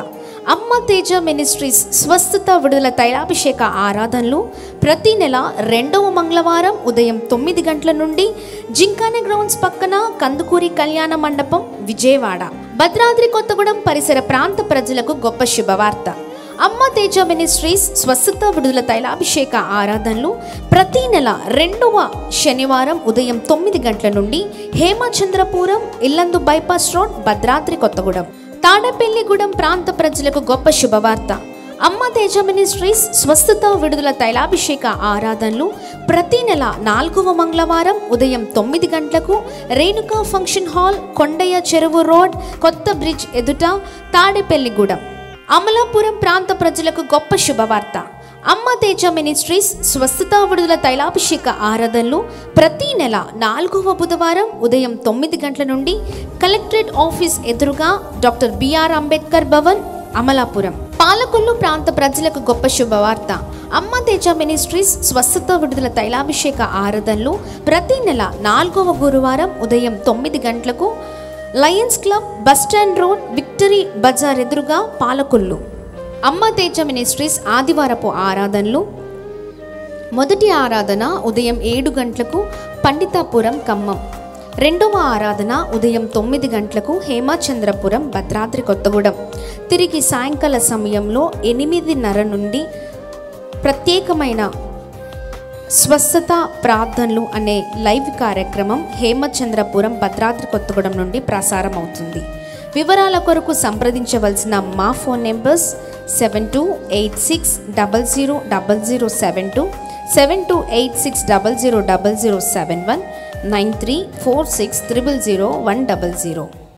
అమ్మ తేజ మినిస్ట్రీస్ స్వస్థత విడుదల తైలాభిషేక ఆరాధనలు ప్రతి నెల 2వ మంగళవారం ఉదయం 9 గంటల నుండి జింకానా గ్రౌండ్స్ పక్కన కందుకూరి కళ్యాణ మండపం, విజయవాడ. భద్రాద్రి కొత్తగూడెం పరిసర ప్రాంత ప్రజలకు గొప్ప శుభవార్త. అమ్మ తేజ మినిస్ట్రీస్ స్వస్థత విడుదల తైలాభిషేక ఆరాధనలు ప్రతి నెల 2వ శనివారం ఉదయం 9 గంటల నుండి హేమచంద్రపురం, ఇల్లందు బైపాస్ రోడ్, భద్రాద్రి కొత్తగూడెం. తాడేపల్లిగూడెం ప్రాంత ప్రజలకు గొప్ప శుభవార్త. అమ్మ తేజ మినిస్ట్రీస్ స్వస్థత విడుదల తైలాభిషేక ఆరాధనలు ప్రతి నెల 4వ మంగళవారం ఉదయం 9 గంటలకు రేణుకా ఫంక్షన్ హాల్, కొండయ్య చెరువు రోడ్, కొత్త బ్రిడ్జ్ ఎదుట, తాడేపల్లిగూడెం. అమలాపురం ప్రాంత ప్రజలకు గొప్ప శుభవార్త. అమ్మ తేజ మినిస్ట్రీస్ స్వస్థత విడుదల తైలాభిషేక ఆరాధనలు ప్రతి నెల 4వ బుధవారం ఉదయం 9 గంటల నుండి కలెక్టరేట్ ఆఫీస్ ఎదురుగా, డాక్టర్ బిఆర్ అంబేద్కర్ భవన్, అమలాపురం. పాలకొల్లు ప్రాంత ప్రజలకు గొప్ప శుభవార్త. అమ్మ తేజ మినిస్ట్రీస్ స్వస్థత విడుదల తైలాభిషేక ఆరాధనలు ప్రతి నెల 4వ గురువారం ఉదయం 9 గంటలకు Lions Club, bus stand road, Victory Bazar ఎదురుగా, పాలకొల్లు. అమ్మ తేజ మినిస్ట్రీస్ ఆదివారపు ఆరాధనలు. మొదటి ఆరాధన ఉదయం 7 గంటలకు పండితాపురం, ఖమ్మం. 2వ ఆరాధన ఉదయం 9 గంటలకు హేమచంద్రపురం, భద్రాద్రి కొత్తగూడెం. తిరిగి సాయంకాల సమయంలో 8:30 నుండి ప్రత్యేకమైన స్వస్థత ప్రార్థనలు అనే లైవ్ కార్యక్రమం హేమచంద్రపురం, భద్రాద్రి కొత్తగూడెం నుండి ప్రసారం అవుతుంది. వివరాల కొరకు సంప్రదించవలసిన మా ఫోన్ నెంబర్స్ 7286000072, 7286000071, 9346000100.